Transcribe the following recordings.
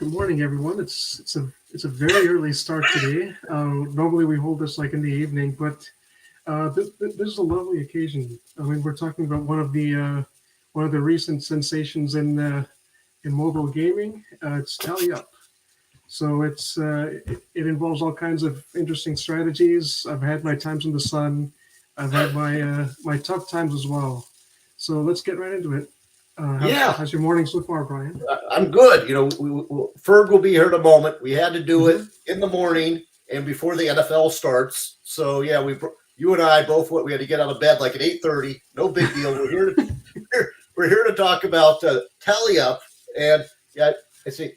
Good morning, everyone. It's a very early start today. Normally we hold this like in the evening, but this is a lovely occasion. I mean, we're talking about one of the recent sensations in mobile gaming. It's TallyUp. So it involves all kinds of interesting strategies. I've had my times in the sun. I've had my tough times as well. So let's get right into it. Yeah, How's your morning so far, Brian? I'm good. Ferg will be here in a moment. We had to do it in the morning and before the NFL starts. So yeah, you and I both we had to get out of bed like at 8:30. No big deal. We're here to talk about Tally Up, and yeah, I see.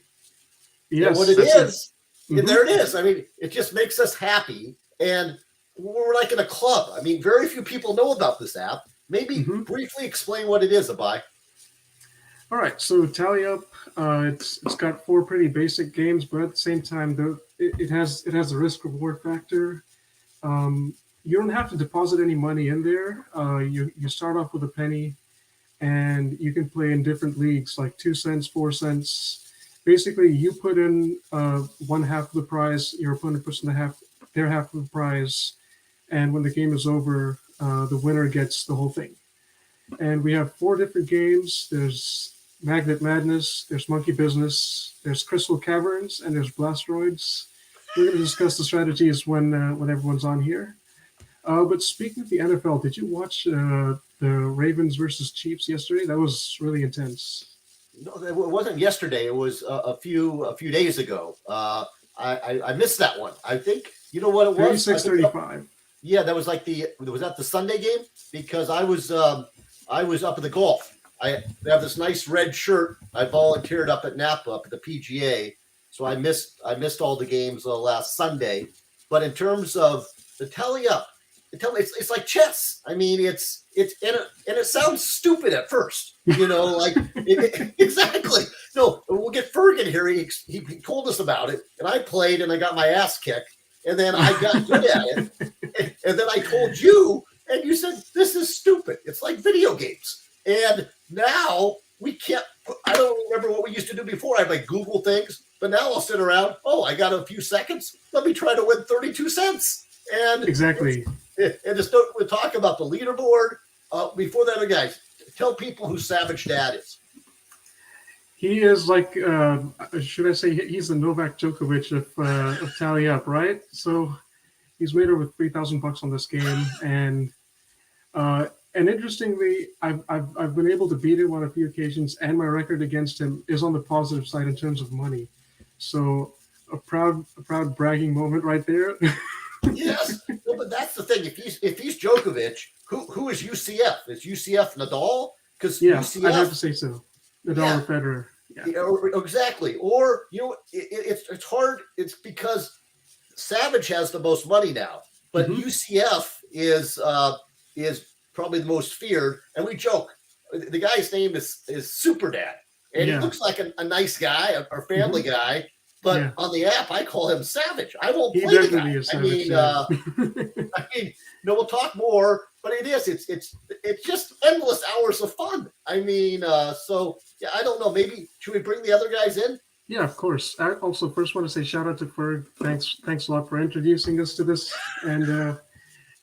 Yeah, Yes, what it that's it. is, and there it is. I mean, it just makes us happy, and we're like in a club. I mean, very few people know about this app. Maybe briefly explain what it is, Abai. All right, so TallyUp, it's got four pretty basic games, but at the same time, it has a risk reward factor. You don't have to deposit any money in there. You start off with a penny, and you can play in different leagues, like 2 cents, 4 cents. Basically, you put in one half of the prize, your opponent puts in their half of the prize, and when the game is over, the winner gets the whole thing. And we have four different games. There's Magnet Madness, there's Monkey Business, there's Crystal Caverns, and there's Blasteroids. We're going to discuss the strategies when everyone's on here. But speaking of the NFL, did you watch the Ravens versus Chiefs yesterday? That was really intense. No, it wasn't yesterday. It was a few days ago. I missed that one. I think you know what it was. 36-35. Yeah, that was was that the Sunday game because I was up at the golf. I have this nice red shirt. I volunteered up at Napa up at the PGA, so I missed all the games last Sunday. But in terms of the Tally Up, it's like chess. I mean, it's and it sounds stupid at first, exactly. No, we'll get Ferg in here. He told us about it, and I played and I got my ass kicked, and then I got good at it, and then I told you, and you said this is stupid. It's like video games. And now we can't. I don't remember what we used to do before. I'd like Google things, but now I'll sit around. Oh, I got a few seconds. Let me try to win 32 cents. And exactly. And just we'll talk about the leaderboard. Before that, guys, tell people who Savage Dad is. He is like, should I say, he's the Novak Djokovic of Tally Up, right? So he's made over $3,000 on this game, and interestingly, I've been able to beat him on a few occasions, and my record against him is on the positive side in terms of money. So a proud bragging moment right there. Yes, no, but that's the thing. If he's Djokovic, who is UCF? Is UCF Nadal? Because UCF, I'd have to say so. Nadal or Federer. Yeah, exactly. Or it's hard. It's because Savage has the most money now, but UCF is probably the most feared. And we joke. The guy's name is Super Dad, and he looks like a nice guy, a family guy. But on the app, I call him Savage. I won't play the guy. I mean, we'll talk more, but it's just endless hours of fun. I mean, so yeah, I don't know. Maybe should we bring the other guys in? Yeah, of course. I also first want to say shout out to Ferg. Thanks a lot for introducing us to this. And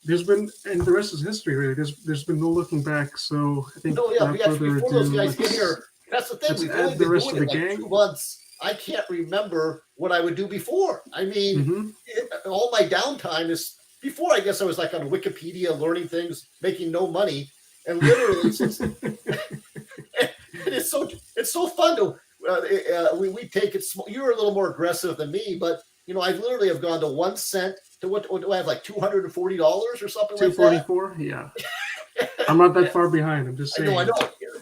there's been, and the rest is history. Really, there's been no looking back. So I think before those guys get here, that's the thing. We've only been doing it like 2 months. I can't remember what I would do before. I mean, all my downtime is before. I guess I was like on Wikipedia learning things, making no money, and literally, it's so fun to. We take it small. You're a little more aggressive than me, but I literally have gone to 1 cent to what do I have like $240 or something like that? $244, yeah. I'm not that far behind. I'm just saying. I know.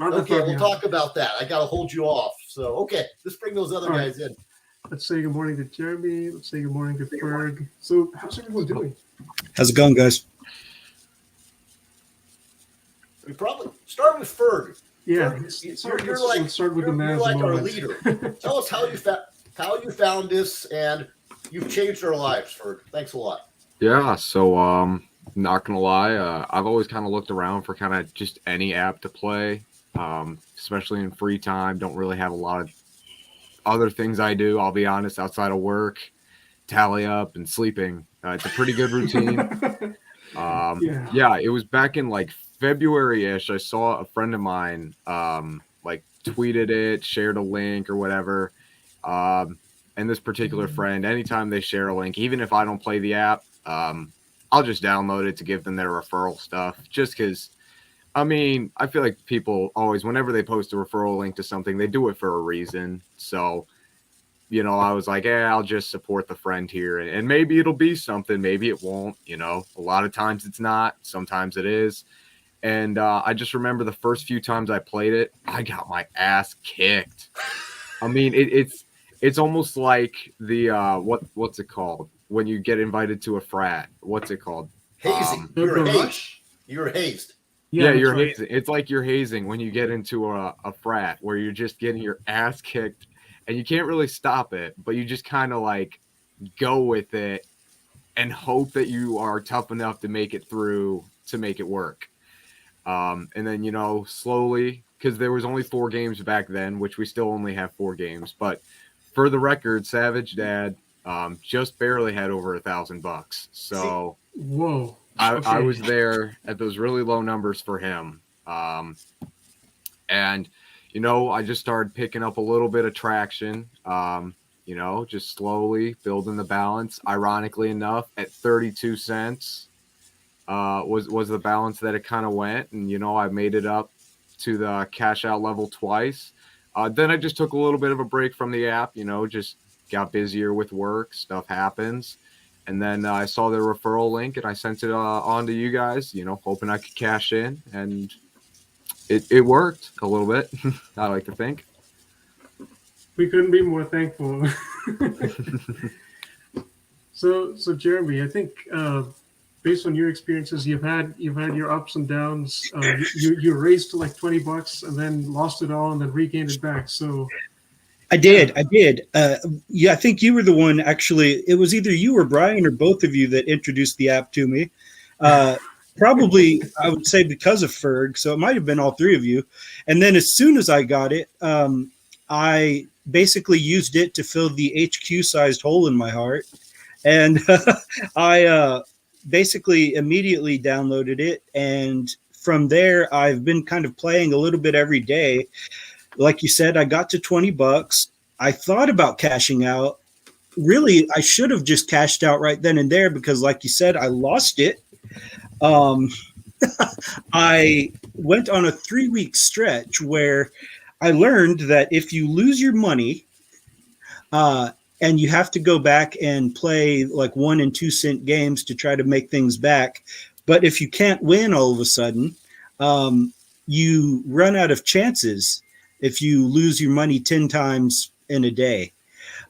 Okay, we'll talk about that. I got to hold you off. So, okay, let's bring those other guys in. Let's say good morning to Jeremy. Let's say good morning to Ferg. So, how's everyone doing? How's it going, guys? We probably start with Ferg. Yeah, Let's start with the man's like moment. Our leader. Tell us how you found this, and you've changed our lives, Ferg. Thanks a lot. Yeah, so not gonna lie, I've always kind of looked around for kind of just any app to play, especially in free time. Don't really have a lot of other things I do, I'll be honest, outside of work, tally up and sleeping. It's a pretty good routine. Yeah. Yeah, it was back in like February-ish. I saw a friend of mine like tweeted it, shared a link or whatever. And this particular friend, anytime they share a link, even if I don't play the app, I'll just download it to give them their referral stuff. Just because, I mean, I feel like people always, whenever they post a referral link to something, they do it for a reason. So, you know, I was like, I'll just support the friend here. And maybe it'll be something, maybe it won't. You know, a lot of times it's not, sometimes it is. And I just remember the first few times I played it, I got my ass kicked. I mean, it's almost like the what's it called when you get invited to a frat? What's it called? Hazing. The You're hazed. rush? You're hazed. Yeah, that's you're right. hazing. It's like you're hazing when you get into a frat where you're just getting your ass kicked and you can't really stop it, but you just kind of like go with it and hope that you are tough enough to make it through to make it work. And then, you know, slowly, because there was only 4 games back then, which we still only have 4 games. But for the record, Savage Dad just barely had over $1,000. So Whoa. I Okay. was there at those really low numbers for him. And, you know, I just started picking up a little bit of traction, you know, just slowly building the balance. Ironically enough, at 32 cents was the balance that it kind of went. And, you know, I made it up to the cash out level twice. Then I just took a little bit of a break from the app, you know, just got busier with work, stuff happens. And then I saw the referral link and I sent it on to you guys, you know, hoping I could cash in. And it worked a little bit, I like to think. We couldn't be more thankful. So Jeremy, I think based on your experiences, you've had your ups and downs. You raised to like $20 and then lost it all and then regained it back. So I did. Yeah, I think you were the one, actually. It was either you or Brian or both of you that introduced the app to me. Probably, I would say because of Ferg. So it might have been all 3 of you. And then as soon as I got it, I basically used it to fill the HQ-sized hole in my heart. And I basically immediately downloaded it. And from there, I've been kind of playing a little bit every day. Like you said, I got to $20. I thought about cashing out. Really, I should have just cashed out right then and there because, like you said, I lost it. I went on a 3-week stretch where I learned that if you lose your money, and you have to go back and play like 1 and 2 cent games to try to make things back. But if you can't win all of a sudden, you run out of chances if you lose your money 10 times in a day.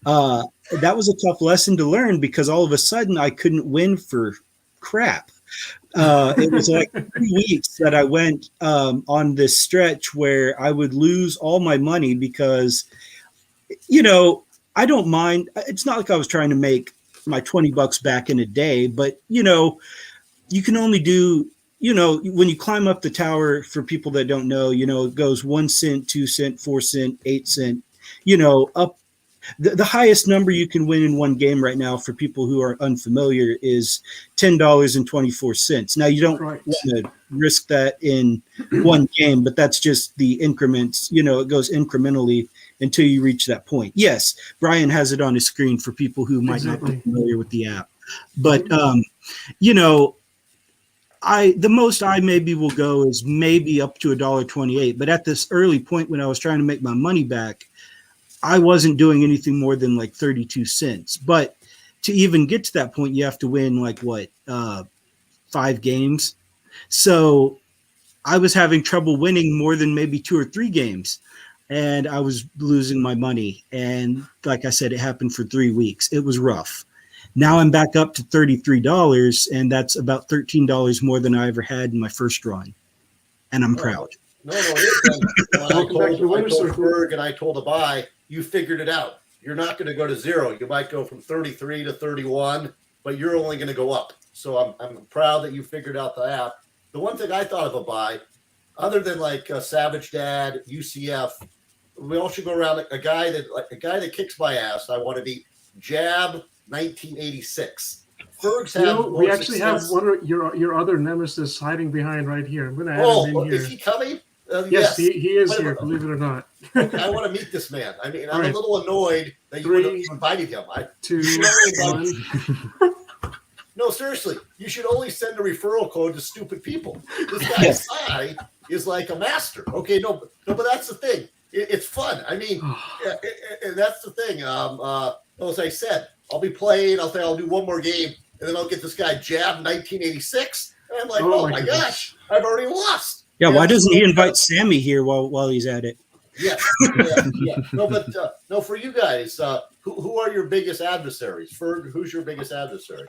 That was a tough lesson to learn because all of a sudden I couldn't win for crap. It was like 3 weeks that I went on this stretch where I would lose all my money because, you know, I don't mind. It's not like I was trying to make my $20 back in a day, but, you know, you can only do, you know, when you climb up the tower, for people that don't know, you know, it goes 1 cent, 2 cent, 4 cent, 8 cent, you know, up. The highest number you can win in one game right now for people who are unfamiliar is $10.24. Now, you don't Right. want to risk that in one game, but that's just the increments. You know, it goes incrementally until you reach that point. Yes, Brian has it on his screen for people who might not be familiar with the app. But, you know, the most I maybe will go is maybe up to $1.28. But at this early point when I was trying to make my money back, I wasn't doing anything more than like 32 cents. But to even get to that point, you have to win like 5 games. So I was having trouble winning more than maybe 2 or 3 games. And I was losing my money. And like I said, it happened for 3 weeks. It was rough. Now I'm back up to $33, and that's about $13 more than I ever had in my first run. And I'm proud. No, it is. Welcome back to the I winner's told circle. Berg and I told Abai, you figured it out. You're not going to go to 0. You might go from 33 to 31, but you're only going to go up. So I'm proud that you figured out the app. The one thing I thought of, Abai, other than like Savage Dad, UCF, we all should go around a guy that kicks my ass. I want to beat Jab 1986. Ferg's had more we actually success. have one of your other nemesis hiding behind right here. I'm going to add him in here. Is he coming? Yes, he is here, believe it or not. Okay, I want to meet this man. I mean, I'm Right. a little annoyed that you 3, would have invited him. 2, 1. No, seriously, you should only send a referral code to stupid people. This guy Sai is like a master. Okay, no, but that's the thing. It's fun. I mean, that's the thing. As I said, I'll be playing. I'll do one more game, and then I'll get this guy Jab 1986, and I'm like, oh my gosh, I've already lost. Yeah, why doesn't he invite Sammy here while he's at it? Yeah. No, but no, for you guys, who are your biggest adversaries? Ferg, who's your biggest adversary?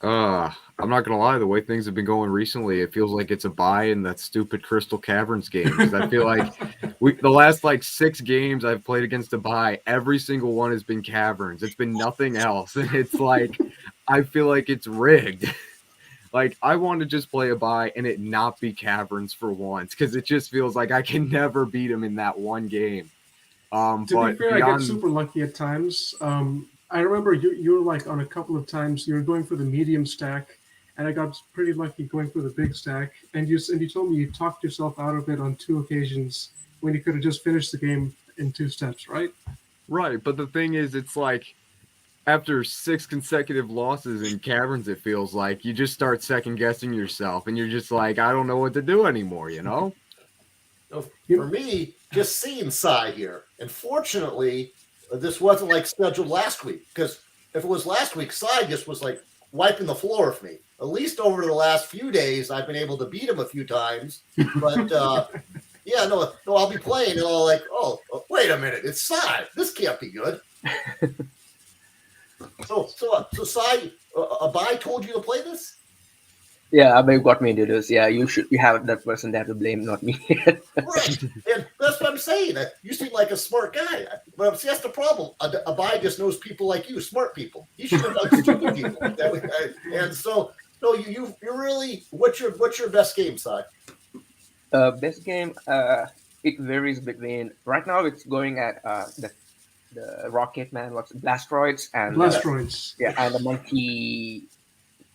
I'm not gonna lie, the way things have been going recently, it feels like it's a buy in that stupid Crystal Caverns game. Because I feel like the last 6 games I've played against a buy, every single one has been Caverns. It's been nothing else. And it's like I feel like it's rigged. Like, I want to just play a buy and it not be Caverns for once, because it just feels like I can never beat him in that one game. To be fair, I get super lucky at times. I remember you were like on a couple of times you were going for the medium stack, and I got pretty lucky going for the big stack. And you told me you talked yourself out of it on 2 occasions when you could have just finished the game in 2 steps, right? Right, but the thing is, it's like after 6 consecutive losses in Caverns, it feels like you just start second guessing yourself, and you're just like, I don't know what to do anymore, you know? For me, just seeing Sai here, and fortunately, this wasn't like scheduled last week, because if it was last week, Sai just was like wiping the floor with me. At least over the last few days, I've been able to beat him a few times. But yeah, no, I'll be playing, and I'll oh, wait a minute, it's Sai. This can't be good. So Sai, Abai told you to play this? Yeah, Abai got me into this. Yeah, you have that person there to blame, not me. Right, and that's what I'm saying. You seem like a smart guy, but see, that's the problem. Abai just knows people like you, smart people. You should have done stupid people. And so, no, you really. What's your best game, Sai? Best game, it varies between. Right now, it's going at the Rocket Man, Blastroids and Blastroids. and the monkey.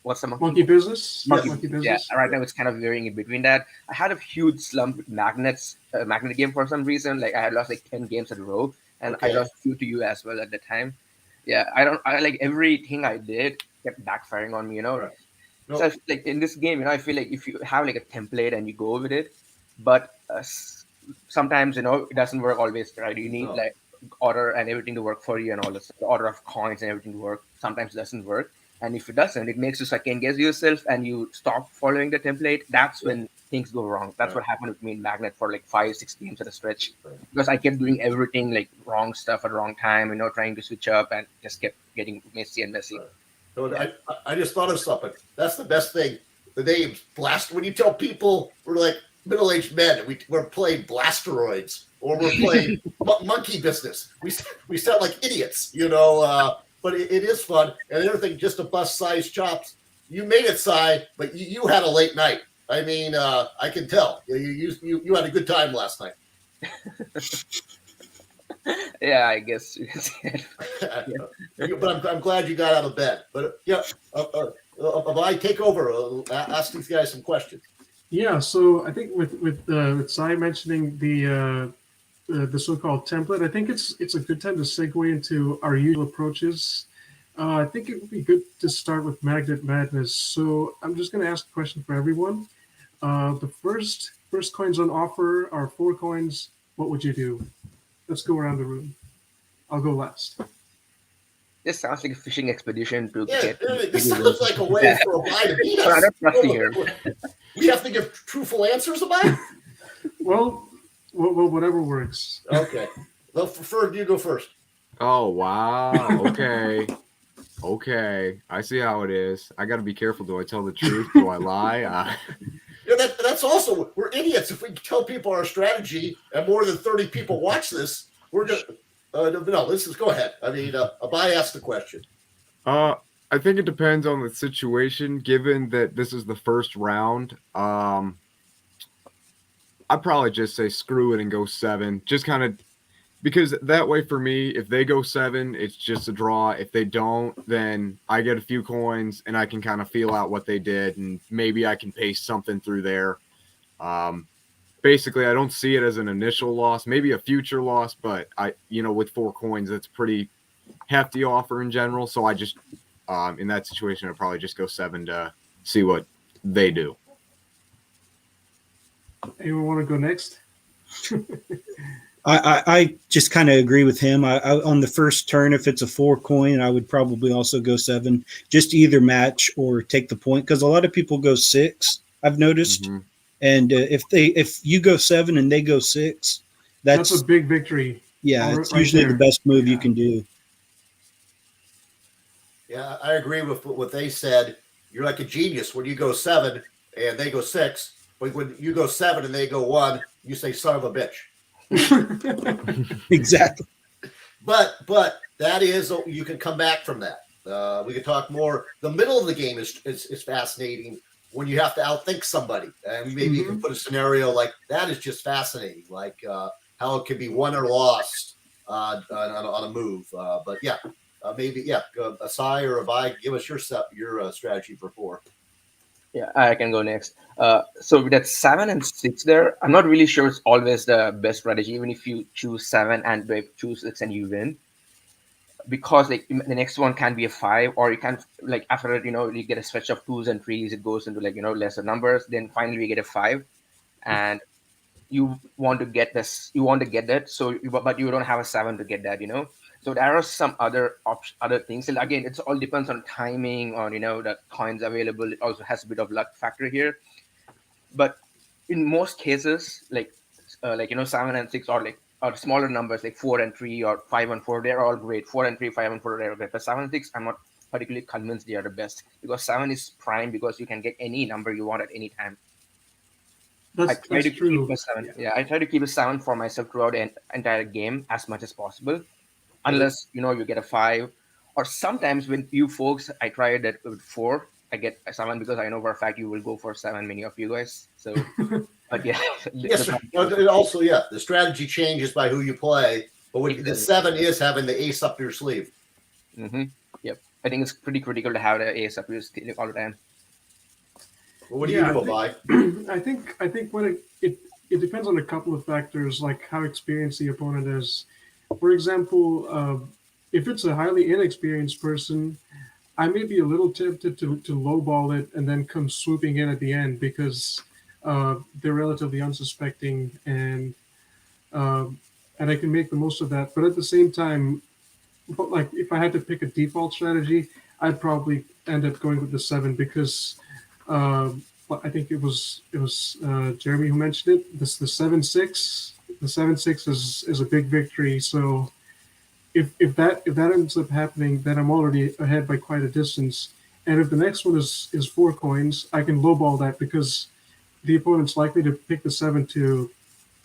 What's the monkey business? Monkey business. Yeah, right now it's kind of varying in between that. I had a huge slump with magnet game for some reason. Like I had lost 10 games in a row, and I lost a few to you as well at the time. Yeah, I like everything I did kept backfiring on me, you know. Right. So I feel like in this game, I feel like if you have a template and you go with it, but sometimes it doesn't work always, right? You need order and everything to work for you, and all this, the order of coins and everything to work. Sometimes it doesn't work. And if it doesn't, it makes you second guess yourself and you stop following the template. That's when things go wrong. That's what happened with me in Magnet for 5-6 games at a stretch. Because I kept doing everything wrong stuff at the wrong time, trying to switch up and just kept getting messy and messy. So I just thought of something. That's the best thing. The names Blast. When you tell people we're like middle-aged men, we're playing Blasteroids or we're playing monkey business. We sound like idiots, But it is fun. And the other thing, just to bust Sai's chops, you made it, Sai, but you had a late night. I mean, I can tell. You had a good time last night. Yeah, I guess. But I'm glad you got out of bed. But yeah, I take over. Ask these guys some questions. Yeah, so I think with Sai mentioning the so-called template, I think it's a good time to segue into our usual approaches. I think it would be good to start with Magnet Madness. So I'm just going to ask a question for everyone. The first coins on offer are 4 coins. What would you do? Let's go around the room. I'll go last. This sounds like a fishing expedition to get. This sounds like a way for a buy to beat us. I don't trust you here. We have to give truthful answers about it? Well, whatever works. Okay. Well, Ferg, you go first. Oh, wow. Okay. I see how it is. I got to be careful. Do I tell the truth? Do I lie? That's also, we're idiots. If we tell people our strategy and more than 30 people watch this, we're going to, go ahead. I mean, Abai asked the question. I think it depends on the situation. Given that this is the first round, I'd probably just say screw it and go 7. Just kind of because that way for me, if they go 7, it's just a draw. If they don't, then I get a few coins and I can kind of feel out what they did, and maybe I can paste something through there. Basically, I don't see it as an initial loss, maybe a future loss, but with 4 coins, that's pretty hefty offer in general. So I just, in that situation, I'd probably just go 7 to see what they do. Anyone want to go next? I just kind of agree with him. I on the first turn, if it's a 4 coin, I would probably also go 7, just to either match or take the point. Because a lot of people go 6, I've noticed. Mm-hmm. And if you go 7 and they go 6, That's a big victory. Yeah, it's usually the best move you can do. Yeah, I agree with what they said. You're like a genius when you go 7 and they go 6. But when you go 7 and they go 1, you say "son of a bitch." Exactly. But that is, you can come back from that. We can talk more. The middle of the game is fascinating when you have to outthink somebody, and maybe you can put a scenario like that. Is just fascinating, like how it can be won or lost on a move. But yeah, maybe Asai or Abai, give us your strategy for 4. Yeah, I can go next. So with that 7 and 6 there, I'm not really sure it's always the best strategy, even if you choose 7 and choose 6 and you win. Because like the next one can be a 5, or you can, like, after it, you get a stretch of 2s and 3s, it goes into, like, lesser numbers. Then finally we get a 5, and you want to get that. So, but you don't have a 7 to get that. So there are some other things. And again, it all depends on timing, on the coins available. It also has a bit of luck factor here. But in most cases, like 7 and 6, or smaller numbers like 4 and 3 or 5 and 4, they're all great. 4 and 3, 5 and 4 are great. But 7 and 6, I'm not particularly convinced they are the best, because 7 is prime, because you can get any number you want at any time. That's true. Keep a 7. Yeah, I try to keep a 7 for myself throughout the entire game as much as possible, unless you get a 5. Or sometimes when you folks, I tried that with 4, I get a 7, because I know for a fact you will go for 7, many of you guys. So, but yeah. Yes, also, the strategy changes by who you play, but the 7 is having the ace up your sleeve. Mm-hmm. Yep, I think it's pretty critical to have the ace up your sleeve all the time. Well, what do you do, Abai? I think when it depends on a couple of factors, like how experienced the opponent is. For example, if it's a highly inexperienced person, I may be a little tempted to lowball it and then come swooping in at the end, because they're relatively unsuspecting, and I can make the most of that. But at the same time, like, if I had to pick a default strategy, I'd probably end up going with the 7, because I think it was Jeremy who mentioned it. The 7-6. The 7-6 is a big victory. So if that ends up happening, then I'm already ahead by quite a distance. And if the next one is 4 coins, I can lowball that, because the opponent's likely to pick the 7 to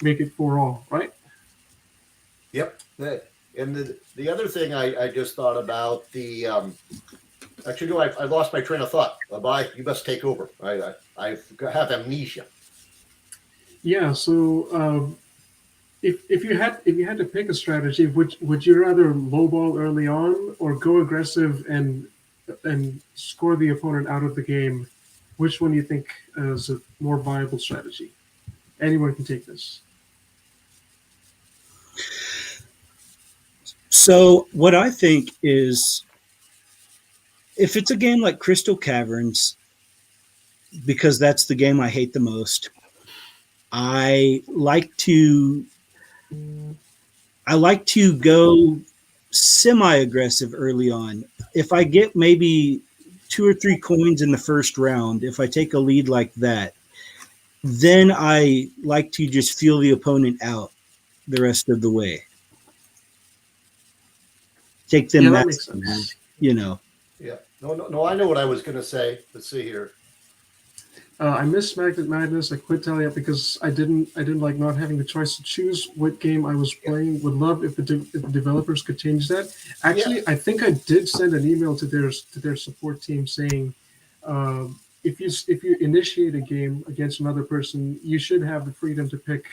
make it 4 all, right? Yep. And the other thing I just thought about, actually, no, I lost my train of thought. Abai, you best take over. I have amnesia. Yeah. So if you had to pick a strategy, would you rather lowball early on or go aggressive and score the opponent out of the game? Which one do you think is a more viable strategy? Anyone can take this. So what I think is, if it's a game like Crystal Caverns, because that's the game I hate the most, I like to go semi-aggressive early on. If I get maybe 2 or 3 coins in the first round, if I take a lead like that, then I like to just feel the opponent out the rest of the way. Take them that makes sense. Yeah. No. I know what I was going to say. Let's see here. I missed Magnet Madness. I quit TallyUp because I didn't like not having the choice to choose what game I was playing. Would love if the developers could change that. Actually, I think I did send an email to their support team saying, if you initiate a game against another person, you should have the freedom to pick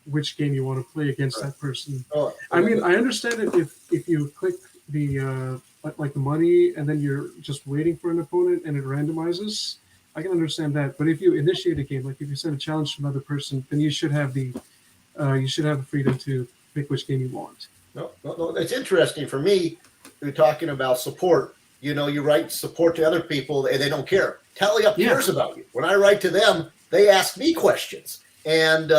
which game you want to play against Right. that person. Oh, I mean, I understand it if you click the like the money and then you're just waiting for an opponent and it randomizes. I can understand that, but if you initiate a game, like if you send a challenge to another person, then you should have the freedom to pick which game you want. no, it's interesting for me. You're talking about support. You write support to other people and they don't care. TallyUp Yeah. cares about you. When I write to them, they ask me questions. And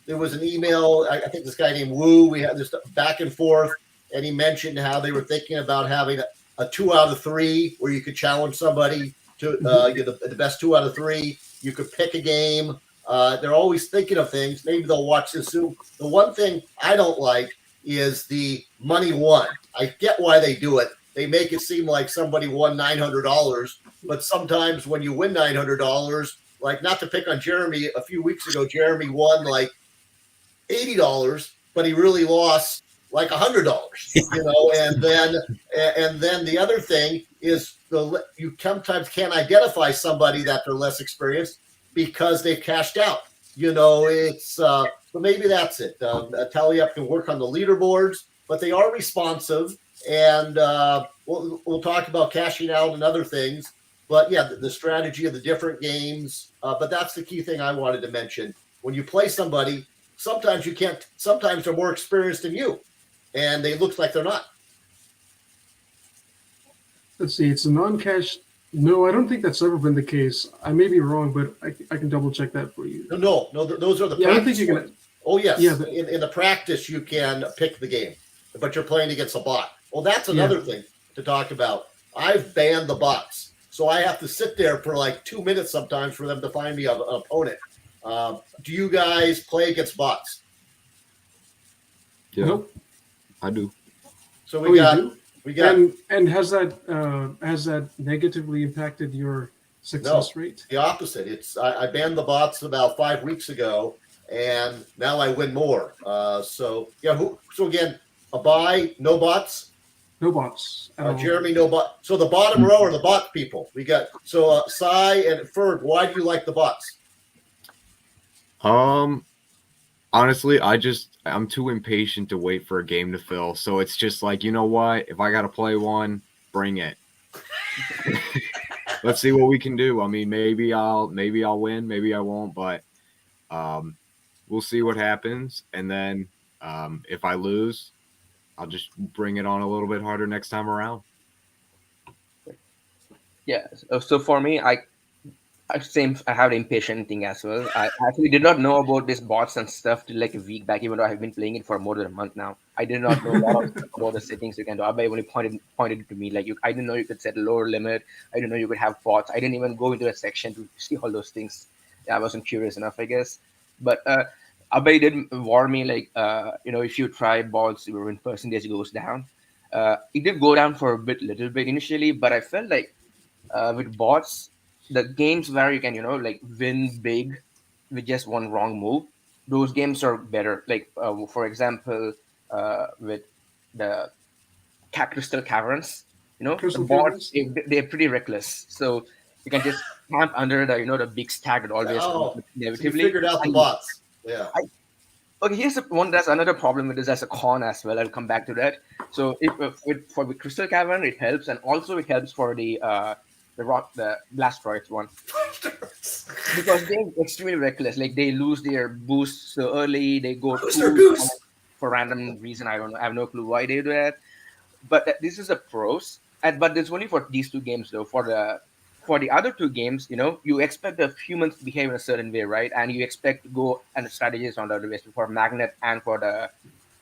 there was an email. I think this guy named Wu. We had this back and forth, and he mentioned how they were thinking about having a 2 out of 3 where you could challenge somebody to get the best 2 out of 3. You could pick a game. They're always thinking of things. Maybe they'll watch this soon. The one thing I don't like is the money won. I get why they do it. They make it seem like somebody won $900, but sometimes when you win $900, like not to pick on Jeremy, a few weeks ago, Jeremy won like $80, but he really lost like $100, and then the other thing is you sometimes can't identify somebody that they're less experienced because they've cashed out. It's so maybe that's it. TallyUp can work on the leaderboards, but they are responsive, and we'll talk about cashing out and other things. But yeah, the strategy of the different games. But that's the key thing I wanted to mention. When you play somebody, sometimes you can't. Sometimes they're more experienced than you, and they look like they're not. Let's see, it's a non-cash. No, I don't think that's ever been the case. I may be wrong, but I can double check that for you. No. Those are the. Yeah, I don't think you ones. can. Oh yes, Yeah, in the practice you can pick the game, but you're playing against a bot. Well, that's another thing to talk about. I've banned the bots, so I have to sit there for like 2 minutes sometimes for them to find me an opponent. Do you guys play against bots? Yeah, Nope. I do. So Oh, you do? we got And has that negatively impacted your success rate? the opposite. I banned the bots about 5 weeks ago, and now I win more. So again, a buy, no bots. No bots at all. Jeremy, no bot. So the bottom row are the bot people. We got Cy and Ferg. Why do you like the bots? Honestly, I'm too impatient to wait for a game to fill. So it's just like, you know what? If I gotta play one, bring it. Let's see what we can do. I mean, maybe I'll win, maybe I won't, but we'll see what happens. And then if I lose, I'll just bring it on a little bit harder next time around. Yeah. So for me, I have the impatient thing as well. I actually did not know about this bots and stuff till like a week back, even though I've been playing it for more than a month now. I did not know a lot of stuff about the settings you can do. Abai only pointed it to me. Like I didn't know you could set a lower limit. I didn't know you could have bots. I didn't even go into a section to see all those things. Yeah, I wasn't curious enough, I guess. But Abai did warn me, like if you try bots, when percentage goes down. It did go down for a little bit initially, but I felt like with bots, the games where you can like win big with just one wrong move, those games are better. Like for example, with the Crystal Caverns, the Crystal bots, Caverns? they're pretty reckless, so you can just camp under the big stack that always So you inevitably. figured out the And bots. Yeah. Okay, here's one. That's another problem with this as a con as well. I'll come back to that. So for the Crystal Cavern, it helps, and also it helps for the Blastoids one, because they're extremely reckless. Like they lose their boost so early. They go Booster too goose. for random reason. I don't know. I have no clue why they do that. But this is a pros. But it's only for these two games though. For the other two games, you expect the humans to behave in a certain way, right? And you expect to go and strategize on the other ways for Magnet and for the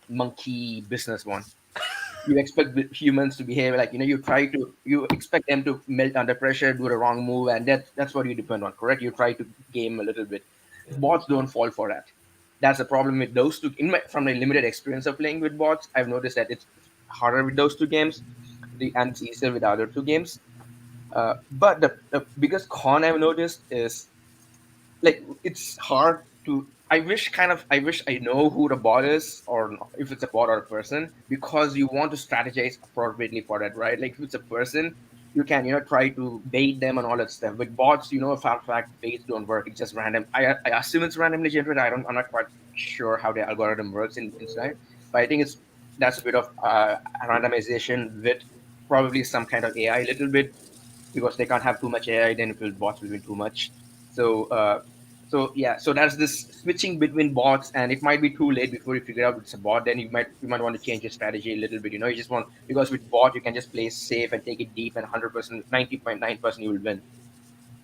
monkey business one. You expect humans to behave like you expect them to melt under pressure, do the wrong move, and that's what you depend on, correct? You try to game a little bit. Bots don't fall for that. That's the problem with those two. From my limited experience of playing with bots, I've noticed that it's harder with those two games, and it's easier with the other two games. But the biggest con I've noticed is like it's hard to. I wish I know who the bot is, or if it's a bot or a person, because you want to strategize appropriately for that, right? Like if it's a person, you can try to bait them and all that stuff. With bots, for a fact baits don't work. It's just random. I assume it's randomly generated. I'm not quite sure how the algorithm works inside, but I think that's a bit of randomization with probably some kind of AI a little bit, because they can't have too much AI, then it will bots will be too much. So so yeah, so that's this switching between bots, and it might be too late before you figure out it's a bot. Then you might want to change your strategy a little bit. You just want, because with bot you can just play safe and take it deep, and 100%, 90.9% you will win.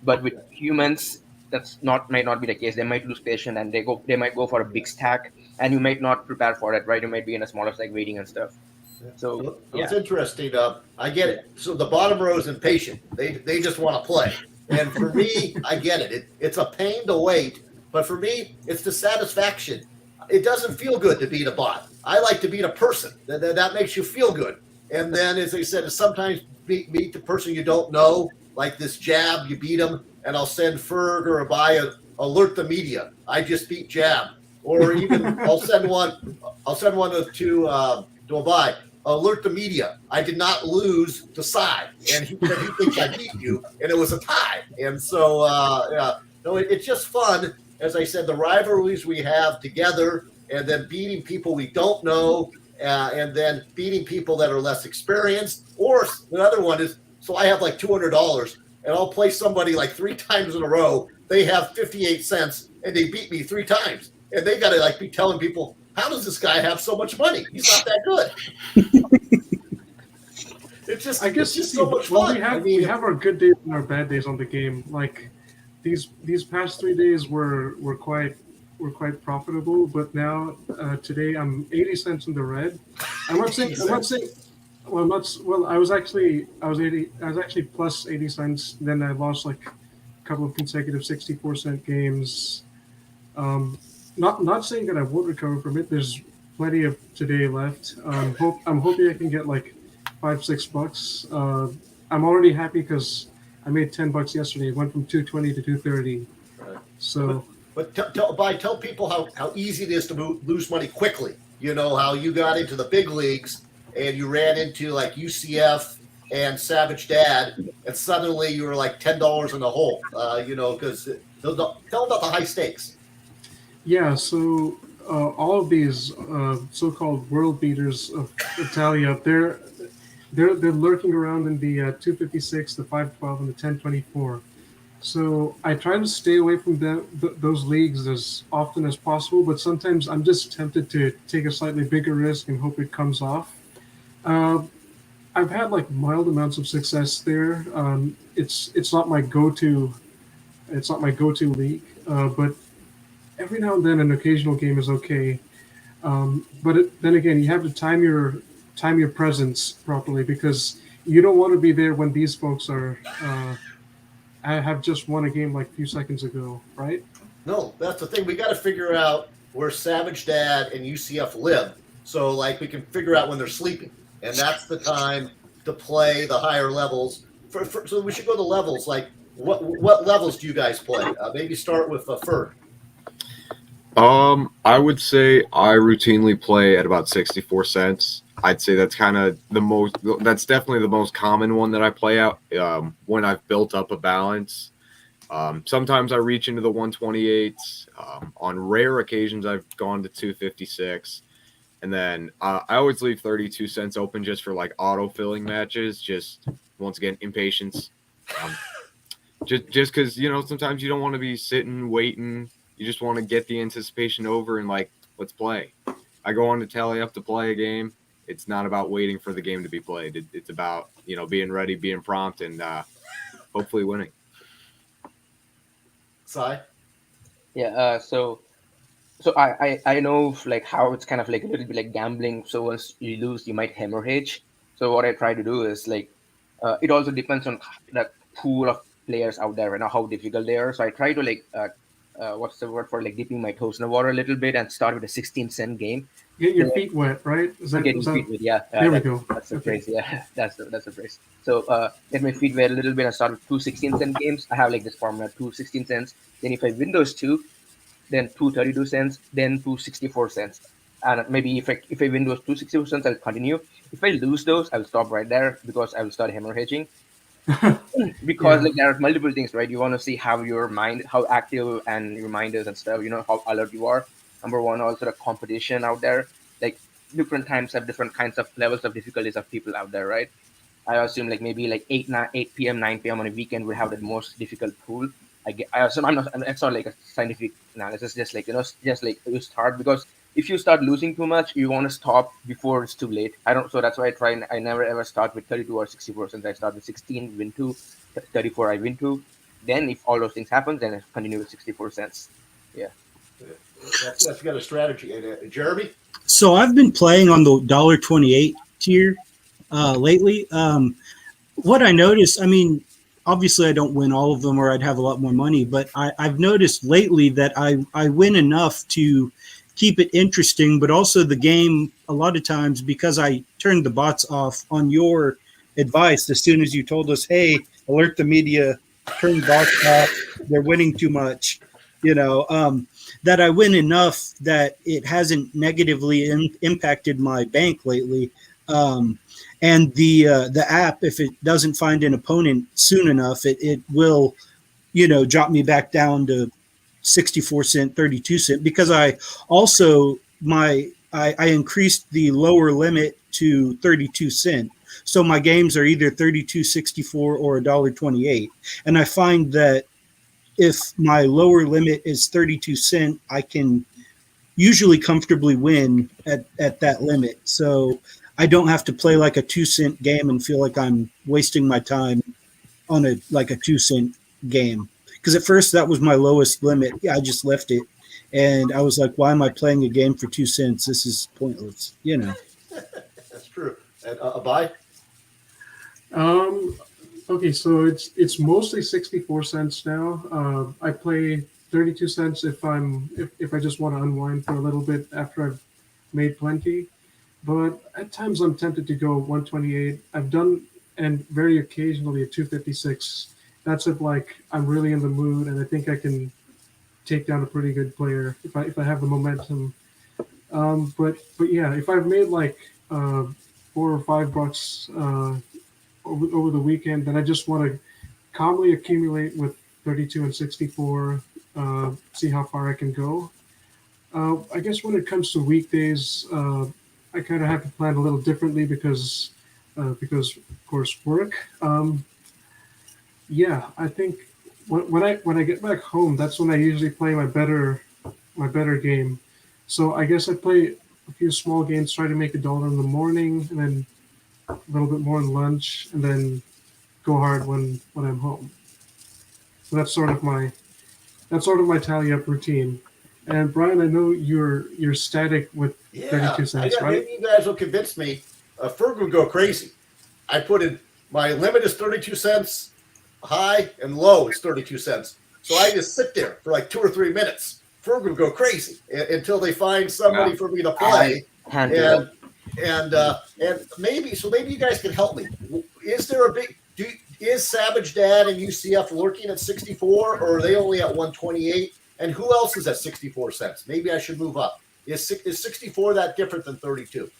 But with humans, that's not might not be the case. They might lose patience and they might go for a big stack, and you might not prepare for it, right? You might be in a smaller stack waiting and stuff. So So yeah. it's interesting. I get it. So the bottom row is impatient. They just want to play. And for me, I get it. It's a pain to wait, but for me, it's the satisfaction. It doesn't feel good to beat a bot. I like to beat a person. That makes you feel good. And then, as I said, sometimes meet the person you don't know, like this Jab. You beat them, and I'll send Ferg or Abaya alert the media. I just beat Jab, or even I'll send one. I'll send one to Abaya. Alert the media. I did not lose to Sai, and he thinks I beat you, and it was a tie. And so, yeah, no, it's just fun. As I said, the rivalries we have together, and then beating people we don't know, and then beating people that are less experienced. Or another one is, so I have like $200, and I'll play somebody like 3 times in a row. They have 58 cents, and they beat me 3 times, and they got to like be telling people, how does this guy have so much money? He's not that good. It's just, I guess it's just so much fun. we have our good days and our bad days on the game. Like these past 3 days were quite profitable, but now today I'm 80 cents in the red. I'm not saying well, I'm not well. I was actually plus 80 cents. Then I lost like a couple of consecutive 64-cent games. Um, not saying that I won't recover from it. There's plenty of today left. I'm hoping I can get like $5-6. I'm already happy because I made $10 yesterday. It went from 220 to 230. Right. So, but tell people how easy it is to lose money quickly. You know how you got into the big leagues and you ran into like UCF and Savage Dad, and suddenly you were like $10 in the hole. Because tell them about the high stakes. yeah. So all of these so-called world beaters of TallyUp, they're lurking around in the 256, the 512, and the 1024. So I try to stay away from those leagues as often as possible, but sometimes I'm just tempted to take a slightly bigger risk and hope it comes off. Uh, I've had like mild amounts of success there. It's not my go-to. It's not my go-to league, but every now and then an occasional game is okay. Then again, you have to time your presence properly because you don't want to be there when these folks are. I have just won a game like a few seconds ago, right? No, that's the thing. We got to figure out where Savage Dad and UCF live, so like we can figure out when they're sleeping, and that's the time to play the higher levels. So we should go to levels. Like what levels do you guys play? Maybe start with Ferg. I would say I routinely play at about 64 cents. I'd say that's that's definitely the most common one that I play out when I've built up a balance. Sometimes I reach into the 128s. On rare occasions, I've gone to 256. And then I always leave 32 cents open just for like auto filling matches. Just once again, impatience. Just because, sometimes you don't want to be sitting, waiting. You just want to get the anticipation over and like, let's play. I go on to TallyUp to play a game. It's not about waiting for the game to be played. It's about, being ready, being prompt, and hopefully winning. Sai? Yeah. So I know like how it's kind of like a little bit like gambling. So once you lose, you might hemorrhage. So what I try to do is like, it also depends on the pool of players out there and how difficult they are. So I try to like, what's the word for like dipping my toes in the water a little bit and start with a 16-cent game. Get your feet wet, right? Getting feet wet, yeah. There we go. That's the Okay. phrase, yeah. That's the phrase. So get my feet wet a little bit and start with 2 16-cent games. I have like this formula: 2 16 cents. Then if I win those two, then 2 32 cents, then 2 64 cents. And maybe if I win those 2 64 cents, I'll continue. If I lose those, I'll stop right there because I will start hemorrhaging. because Yeah. like there are multiple things, right? You want to see how your mind, how active and your mind is and stuff. How alert you are. Number one, also the competition out there. Like different times have different kinds of levels of difficulties of people out there, right? I assume like maybe like 8 p.m., 9 p.m. on a weekend would have the most difficult pool. I assume I'm not. It's not like a scientific analysis. Just like just like you start, because if you start losing too much, you want to stop before it's too late. I don't. So that's why I try. I never ever start with 32 or 60%. I start with 16, win two, 34, I win two. Then if all those things happen, then I continue with 64 cents. Yeah. That's got a strategy. And, Jeremy? So I've been playing on the $1.28 tier lately. What I noticed, I mean, obviously I don't win all of them or I'd have a lot more money, but I've noticed lately that I win enough to keep it interesting, but also the game a lot of times, because I turned the bots off on your advice as soon as you told us, hey, alert the media, turn bots off, they're winning too much, that I win enough that it hasn't negatively impacted my bank lately. And the app, if it doesn't find an opponent soon enough, it will drop me back down to 64 cent, 32 cent, because I also I increased the lower limit to 32 cent, so my games are either 32.64 or $1.28, and I find that if my lower limit is 32 cent, I can usually comfortably win at that limit. So I don't have to play like a 2 cent game and feel like I'm wasting my time on a 2 cent game. Because at first that was my lowest limit. Yeah, I just left it. And I was like, why am I playing a game for 2 cents? This is pointless. That's true. And Abai? Um, okay, so it's mostly 64 cents now. I play 32 cents if I just want to unwind for a little bit after I've made plenty. But at times I'm tempted to go 128. I've done, and very occasionally a 256. That's if like I'm really in the mood and I think I can take down a pretty good player if I have the momentum. But yeah, if I've made like $4 or $5 over the weekend, then I just want to calmly accumulate with 32 and 64, see how far I can go. I guess when it comes to weekdays, I kind of have to plan a little differently because of course work. Yeah, I think when I get back home, that's when I usually play my better game. So I guess I play a few small games, try to make $1 in the morning, and then a little bit more in lunch, and then go hard when I'm home. So that's sort of my tally up routine. And Brian, I know you're static with Yeah. 32 cents, right? Maybe you guys will convince me. Ferg would go crazy. I put in my limit is 32 cents, high and low is 32 cents. So I just sit there for like 2 or 3 minutes. Ferg would go crazy until they find somebody for me to play. Can't do that. And maybe you guys can help me. Is there a big is Savage Dad and UCF lurking at 64, or are they only at 128? And who else is at 64 cents? Maybe I should move up. Is 64 that different than 32?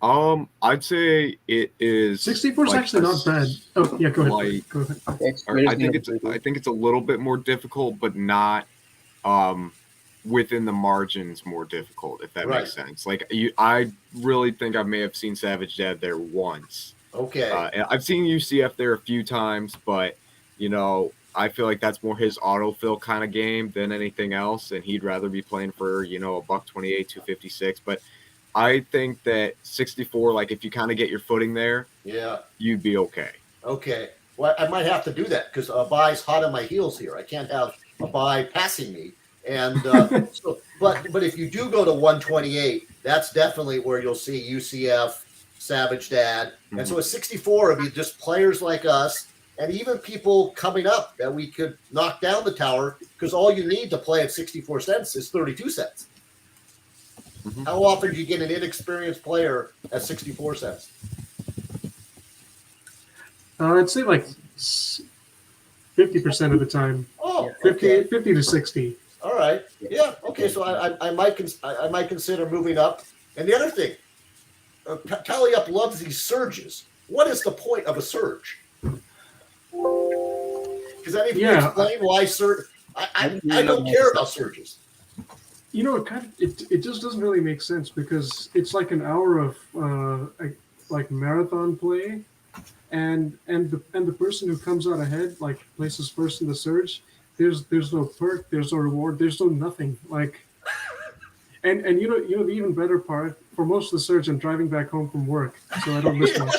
I'd say it is 64 is like actually not bad. Oh yeah, go ahead. like- Go ahead. It's or very I think it's similar. a little bit more difficult, but not within the margins more difficult, if that makes sense. Like I really think I may have seen Savage Dad there once. Okay. And I've seen UCF there a few times, but I feel like that's more his autofill kind of game than anything else, and he'd rather be playing for $1.28, 256. But I think that 64, like if you kind of get your footing there, Yeah. you'd be okay. Okay. Well, I might have to do that because Abai's hot on my heels here. I can't have Abai passing me. And but if you do go to 128, that's definitely where you'll see UCF, Savage Dad. And so at 64, it'd be just players like us and even people coming up that we could knock down the tower, because all you need to play at 64 cents is 32 cents. Mhm. How often do you get an inexperienced player at 64 cents? I'd say like 50% of the time. Oh, 50, okay. 50 to 60. All right. Yeah. Okay. So I might consider moving up. And the other thing, TallyUp loves these surges. What is the point of a surge? Because any of you Yeah. explain why surge? I don't care about surges. You know, it just doesn't really make sense because it's like an hour of like marathon play, and the person who comes out ahead, like places first in the surge, there's no perk, there's no reward, there's no nothing. Like, and you know the even better part, for most of the surge, I'm driving back home from work, so I don't miss much.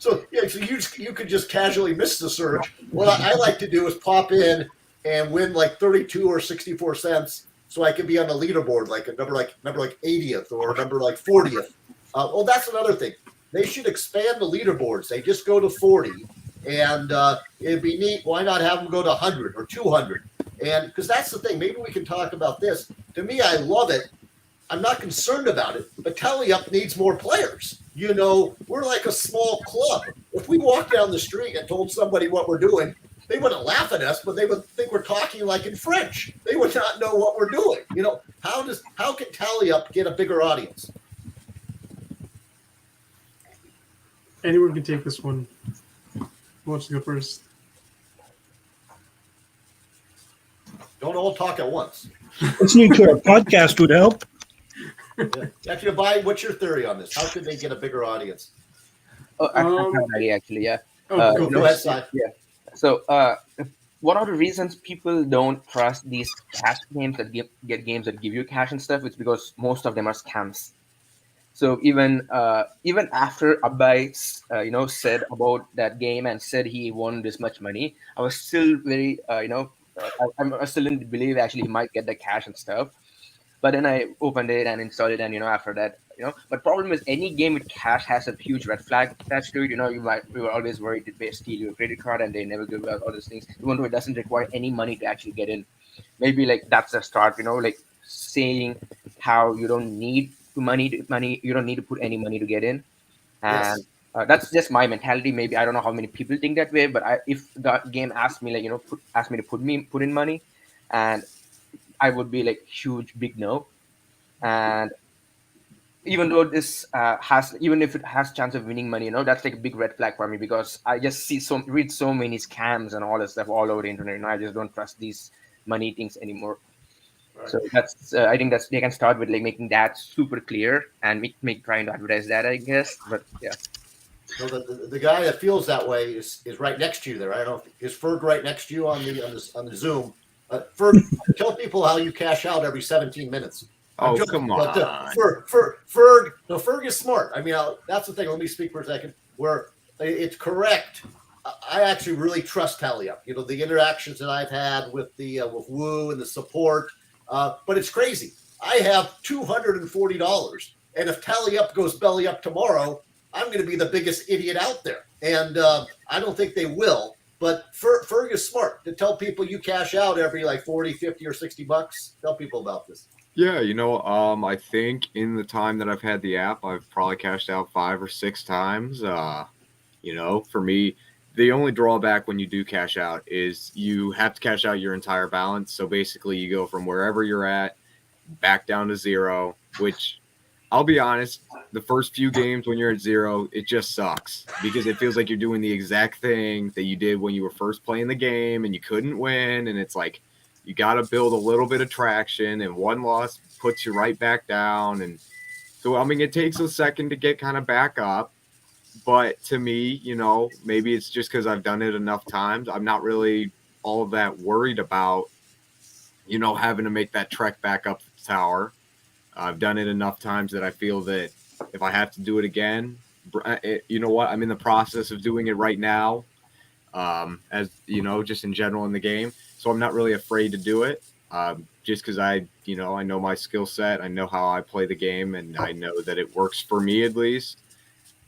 So yeah, so you could just casually miss the surge. What I like to do is pop in and win like 32 or 64 cents, so I can be on the leaderboard like a number like 80th or number like 40th. Well, that's another thing. They should expand the leaderboards. They just go to 40, and it'd be neat. Why not have them go to 100 or 200? And because that's the thing. Maybe we can talk about this. To me, I love it. I'm not concerned about it, but TallyUp needs more players. You know, we're like a small club. If we walked down the street and told somebody what we're doing, they wouldn't laugh at us, but they would think we're talking like in French. They would not know what we're doing. You know, how can TallyUp get a bigger audience? Anyone can take this one. Who wants to go first? Don't all talk at once. Listening to our podcast would help. Yeah. Actually, what's your theory on this? How could they get a bigger audience? Oh, I have an idea, actually, yeah. Go Go ahead, first. Si. Yeah. So, one of the reasons people don't trust these cash games that get games that give you cash and stuff is because most of them are scams. So even after Abai said about that game and said he won this much money, I was still very I still didn't believe actually he might get the cash and stuff. But then I opened it and installed it, and after that, But problem is, any game with cash has a huge red flag attached to it. We were always worried that they steal your credit card and they never give out all those things. Even though it doesn't require any money to actually get in. Maybe like that's a start. Like saying how you don't need money. You don't need to put any money to get in, and Yes. that's just my mentality. Maybe I don't know how many people think that way, but if the game asked me asked me to put in money, and I would be like huge big no. And even though this even if it has chance of winning money, that's like a big red flag for me, because I just read so many scams and all this stuff all over the internet, and I just don't trust these money things anymore. Right. So that's I think that's they can start with like making that super clear and make trying to advertise that, I guess. But yeah. So the guy that feels that way is right next to you there. I don't know. Is Ferg right next to you on the Zoom? Ferg, tell people how you cash out every 17 minutes. Oh, joking, come on. But Ferg is smart. I mean, that's the thing. Let me speak for a second. Where it's correct. I actually really trust TallyUp. The interactions that I've had with with Woo and the support. But it's crazy. I have $240, and if TallyUp goes belly up tomorrow, I'm going to be the biggest idiot out there. And I don't think they will. But Ferg is smart to tell people you cash out every like 40, 50, or $60. Tell people about this. Yeah, I think in the time that I've had the app, I've probably cashed out 5 or 6 times. For me, the only drawback when you do cash out is you have to cash out your entire balance. So basically you go from wherever you're at back down to 0, which I'll be honest, the first few games when you're at 0, it just sucks because it feels like you're doing the exact thing that you did when you were first playing the game and you couldn't win. And it's like, you got to build a little bit of traction, and one loss puts you right back down. And so, I mean, it takes a second to get kind of back up. But to me, maybe it's just because I've done it enough times. I'm not really all of that worried about, having to make that trek back up the tower. I've done it enough times that I feel that if I have to do it again, you know what? I'm in the process of doing it right now, as just in general in the game. So I'm not really afraid to do it, just because I know my skill set. I know how I play the game, and I know that it works for me at least.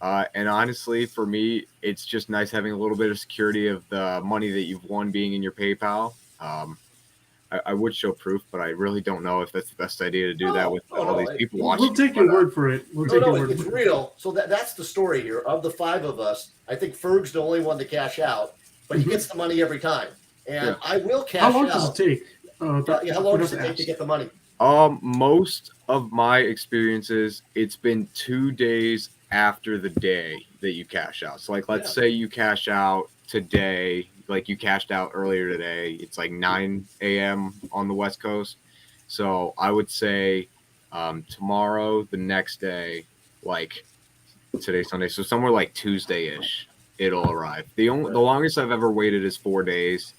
And honestly, for me, it's just nice having a little bit of security of the money that you've won being in your PayPal. I would show proof, but I really don't know if that's the best idea to do that with all these people watching. We'll take your word for it. It's real. So that's the story here. Of the 5 of us, I think Ferg's the only one to cash out, but he gets the money every time. And I will cash out. How long does it take? How long does it take to get the money? Most of my experiences, it's been 2 days after the day that you cash out. So like, let's say you cash out today, like you cashed out earlier today. It's like 9 a.m. on the West Coast. So I would say tomorrow, the next day, like today's Sunday, so somewhere like Tuesday-ish, it'll arrive. The longest I've ever waited is 4 days.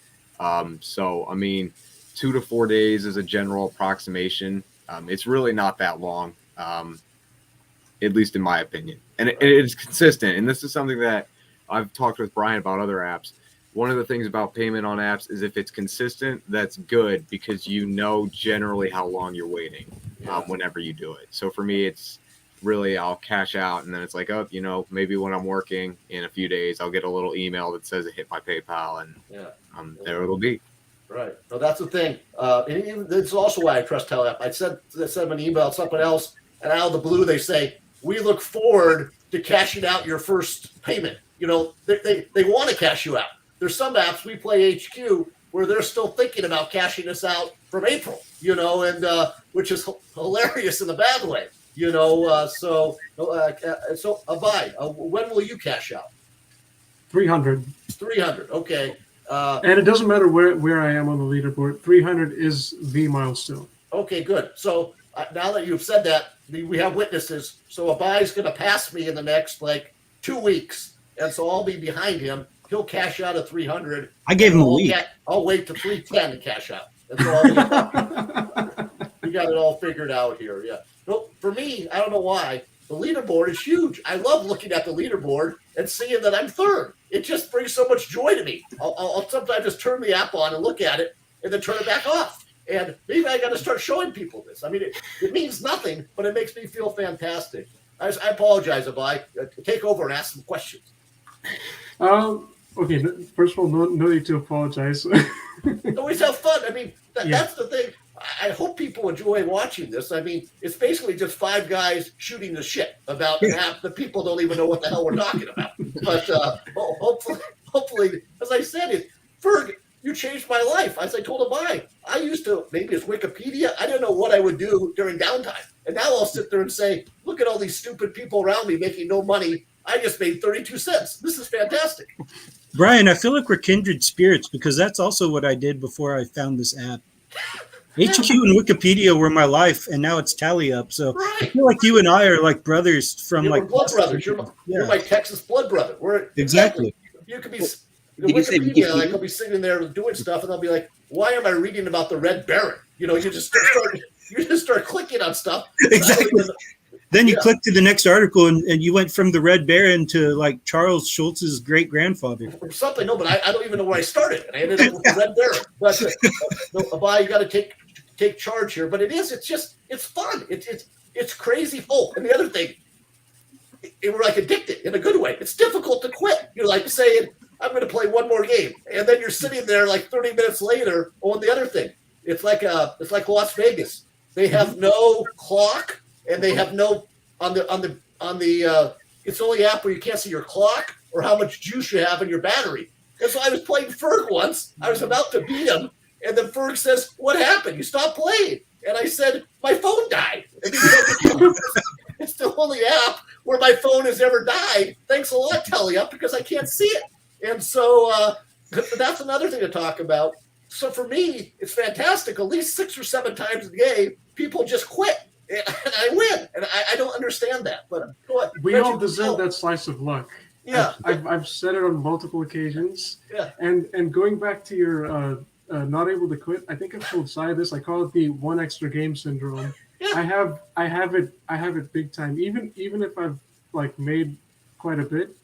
So I mean, 2 to 4 days is a general approximation. It's really not that long, at least in my opinion, and it's consistent. And this is something that I've talked with Brian about other apps. One of the things about payment on apps is if it's consistent, that's good because you know generally how long you're waiting whenever you do it. So for me, it's really I'll cash out and then it's like, oh, you know, maybe when I'm working in a few days, I'll get a little email that says it hit my PayPal and there it'll be. Right. So that's the thing. And even, that's also why I trust TallyUp. I sent them an email, something else, and out of the blue they say, we look forward to cashing out your first payment. You know, they want to cash you out. There's some apps, we play HQ, where they're still thinking about cashing us out from April, you know, and which is hilarious in a bad way, you know. So Abai, when will you cash out? 300. 300, okay. And it doesn't matter where I am on the leaderboard. 300 is the milestone. Okay, good. So now that you've said that, we have witnesses. So Abai's going to pass me in the next, 2 weeks, and so I'll be behind him. He'll cash out at 300. I gave him a week. I'll wait to 310 to cash out. That's all. We got it all figured out here. Yeah. No, for me, I don't know why. The leaderboard is huge. I love looking at the leaderboard and seeing that I'm third. It just brings so much joy to me. I'll sometimes just turn the app on and look at it and then turn it back off. And maybe I got to start showing people this. I mean, it means nothing, but it makes me feel fantastic. I apologize, Abai. Take over and ask some questions. Okay, first of all, no need to apologize. Always have fun. I mean, that's the thing. I hope people enjoy watching this. I mean, it's basically just 5 guys shooting the shit about an app that people don't even know what the hell we're talking about. But hopefully, as I said, Ferg, you changed my life. As I told Abai, I used to, maybe it's Wikipedia, I didn't know what I would do during downtime. And now I'll sit there and say, look at all these stupid people around me making no money. I just made 32 cents. This is fantastic. Brian, I feel like we're kindred spirits because that's also what I did before I found this app. HQ and Wikipedia were my life, and now it's TallyUp. So right. I feel like you and I are like brothers from we're blood brothers. You're my Texas blood brother. Exactly. You could be Wikipedia. Like I'll be sitting there doing stuff, and I'll be like, "Why am I reading about the Red Baron?" You know, you just start clicking on stuff. Exactly. Then you click to the next article, and you went from the Red Baron to like Charles Schultz's great grandfather or something. No, but I don't even know where I started. And I ended up with the Red Baron. But Abai, you got to take charge here. But it's fun. It's crazy. Oh, and the other thing, we're like addicted in a good way. It's difficult to quit. You're like saying, I'm going to play one more game, and then you're sitting there like 30 minutes later. Oh, and the other thing, it's like Las Vegas. They have no clock. And they have no on the it's the only app where you can't see your clock or how much juice you have in your battery. And so I was playing Ferg once. I was about to beat him, and then Ferg says, "What happened? You stopped playing?" And I said, "My phone died." And it's the only app where my phone has ever died. Thanks a lot, TallyUp, because I can't see it. And so that's another thing to talk about. So for me, it's fantastic. At least 6 or 7 times a game, people just quit. And I win, and I don't understand that. But we all deserve that slice of luck. Yeah, I've said it on multiple occasions. Yeah, and going back to your not able to quit, I think I've told Sai this. I call it the one extra game syndrome. Yeah. I have it big time. Even if I've made quite a bit,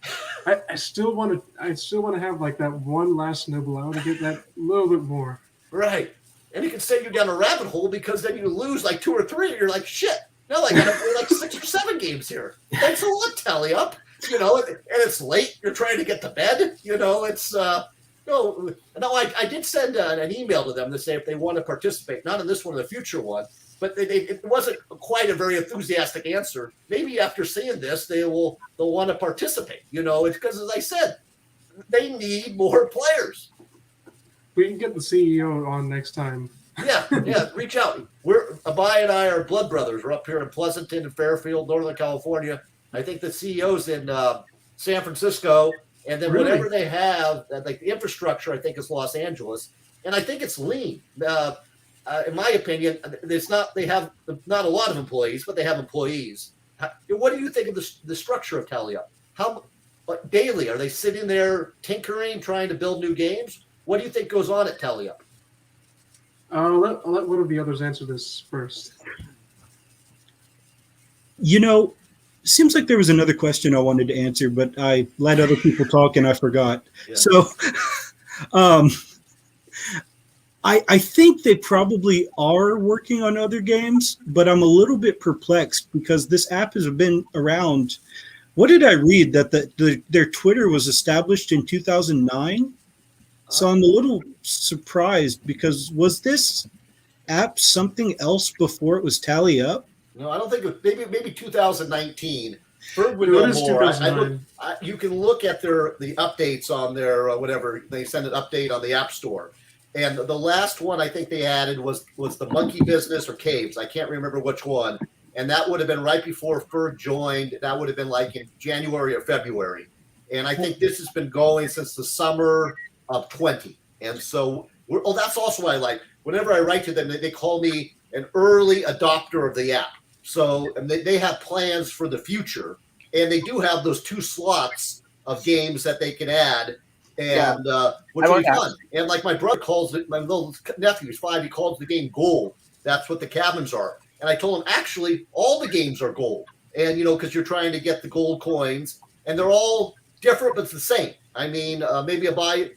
I still want to have like that one last nibble. I want to get that little bit more. Right. And it can send you down a rabbit hole because then you lose 2 or 3, and you're like, shit. Now I got to play 6 or 7 games here. Thanks a lot, TallyUp. You know, and it's late. You're trying to get to bed. You know, it's no. I did send an email to them to say if they want to participate, not in this one, or the future one. But it wasn't quite a very enthusiastic answer. Maybe after seeing this, they'll want to participate. You know, it's because, as I said, they need more players. We can get the CEO on next time. Yeah, reach out. Abai and I are blood brothers. We're up here in Pleasanton and Fairfield, Northern California. I think the CEO's in San Francisco, and then Really? whatever they have, like the infrastructure, I think is Los Angeles, and I think it's lean. In my opinion, it's not. They have not a lot of employees, but they have employees. What do you think of the structure of TallyUp? How daily are they sitting there tinkering, trying to build new games? What do you think goes on at TallyUp? I'll let one of the others answer this first. You know, seems like there was another question I wanted to answer, but I let other people talk and I forgot. Yeah. So, um, I think they probably are working on other games, but I'm a little bit perplexed because this app has been around. What did I read that their Twitter was established in 2009? So I'm a little surprised because was this app something else before it was TallyUp? No, I don't think it. Maybe 2019. Ferg would No, know it is more. 2009. You can look at the updates on their whatever they send an update on the App Store, and the last one I think they added was the Monkey Business or Caves. I can't remember which one, and that would have been right before Ferg joined. That would have been like in January or February, and I think this has been going since the summer of 20. And so, that's also what I like. Whenever I write to them, they call me an early adopter of the app. So they have plans for the future, and they do have those 2 slots of games that they can add, and which will be fun. And like my brother calls it, my little nephew is 5, he calls the game gold. That's what the cabins are. And I told him, actually, all the games are gold. And, because you're trying to get the gold coins, and they're all different, but it's the same. I mean, maybe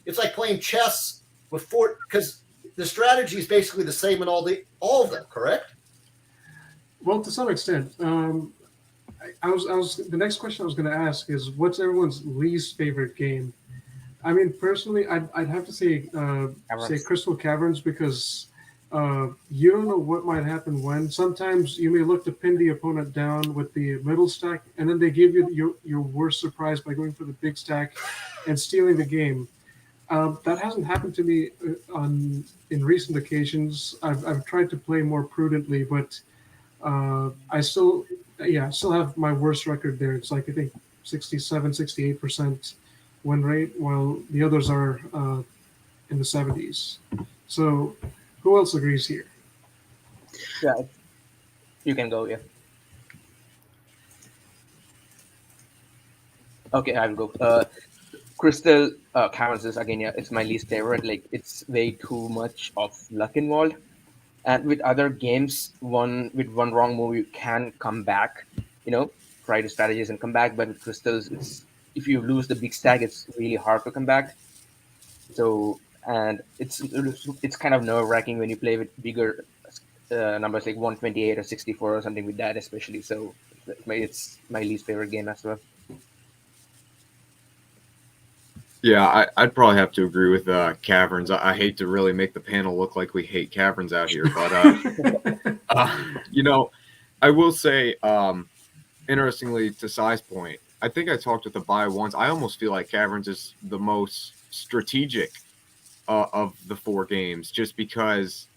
it's like playing chess with because the strategy is basically the same in all of them, correct? Well, to some extent. I was the next question I was going to ask is what's everyone's least favorite game? I mean, personally, I'd have to say Crystal Caverns because you don't know what might happen when. Sometimes you may look to pin the opponent down with the middle stack, and then they give you your worst surprise by going for the big stack and stealing the game. That hasn't happened to me in recent occasions. I've tried to play more prudently, but I still have my worst record there. It's like I think 67, 68% win rate, while the others are in the 70s. So, who else agrees here? Yeah, you can go. Yeah. Okay, I'll go. Crystal Caverns is again, yeah, it's my least favorite. Like, it's way too much of luck involved. And with other games, with one wrong move, you can come back. Try to strategize and come back. But with crystals, if you lose the big stack, it's really hard to come back. So, and it's kind of nerve wracking when you play with bigger numbers like 128 or 64 or something with that, especially. So, it's my least favorite game as well. Yeah, I'd probably have to agree with Caverns. I hate to really make the panel look like we hate Caverns out here, but I will say, interestingly, to Sai's point, I think I talked with the buy once. I almost feel like Caverns is the most strategic of the 4 games, just because,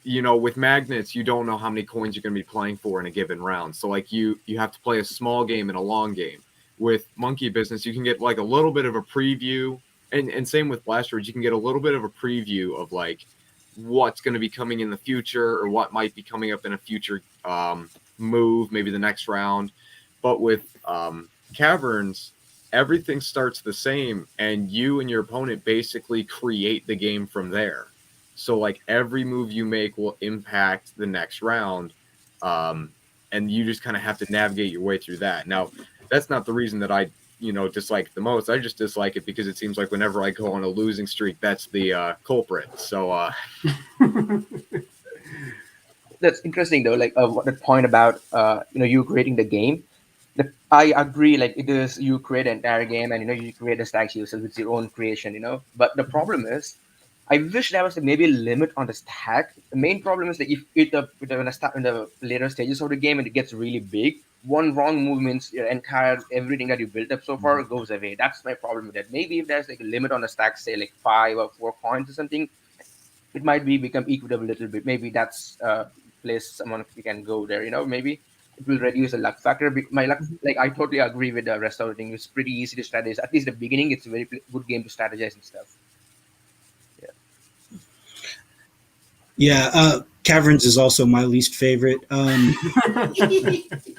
with magnets, you don't know how many coins you're going to be playing for in a given round. So, like, you have to play a small game and a long game. With Monkey Business, you can get like a little bit of a preview, and same with Blasterage, you can get a little bit of a preview of like what's going to be coming in the future or what might be coming up in a future move, maybe the next round. But with Caverns, everything starts the same, and you and your opponent basically create the game from there. So like every move you make will impact the next round, and you just kind of have to navigate your way through that. Now, that's not the reason that I, dislike it the most. I just dislike it because it seems like whenever I go on a losing streak, that's the culprit. So That's interesting though. Like the point about you creating the game. I agree. Like it is, you create an entire game, and you create the stacks yourself with your own creation. But the problem is, I wish there was maybe a limit on the stack. The main problem is that if when I start in the later stages of the game and it gets really big, one wrong move means your entire everything that you built up so far goes away. That's my problem with that. Maybe if there's like a limit on the stack, say like 5 or 4 coins or something, it might become equitable a little bit. Maybe that's place someone you can go there. Maybe it will reduce the luck factor. My luck, like I totally agree with the rest of the thing. It's pretty easy to strategize. At least the beginning, it's a very good game to strategize and stuff. Yeah, Caverns is also my least favorite.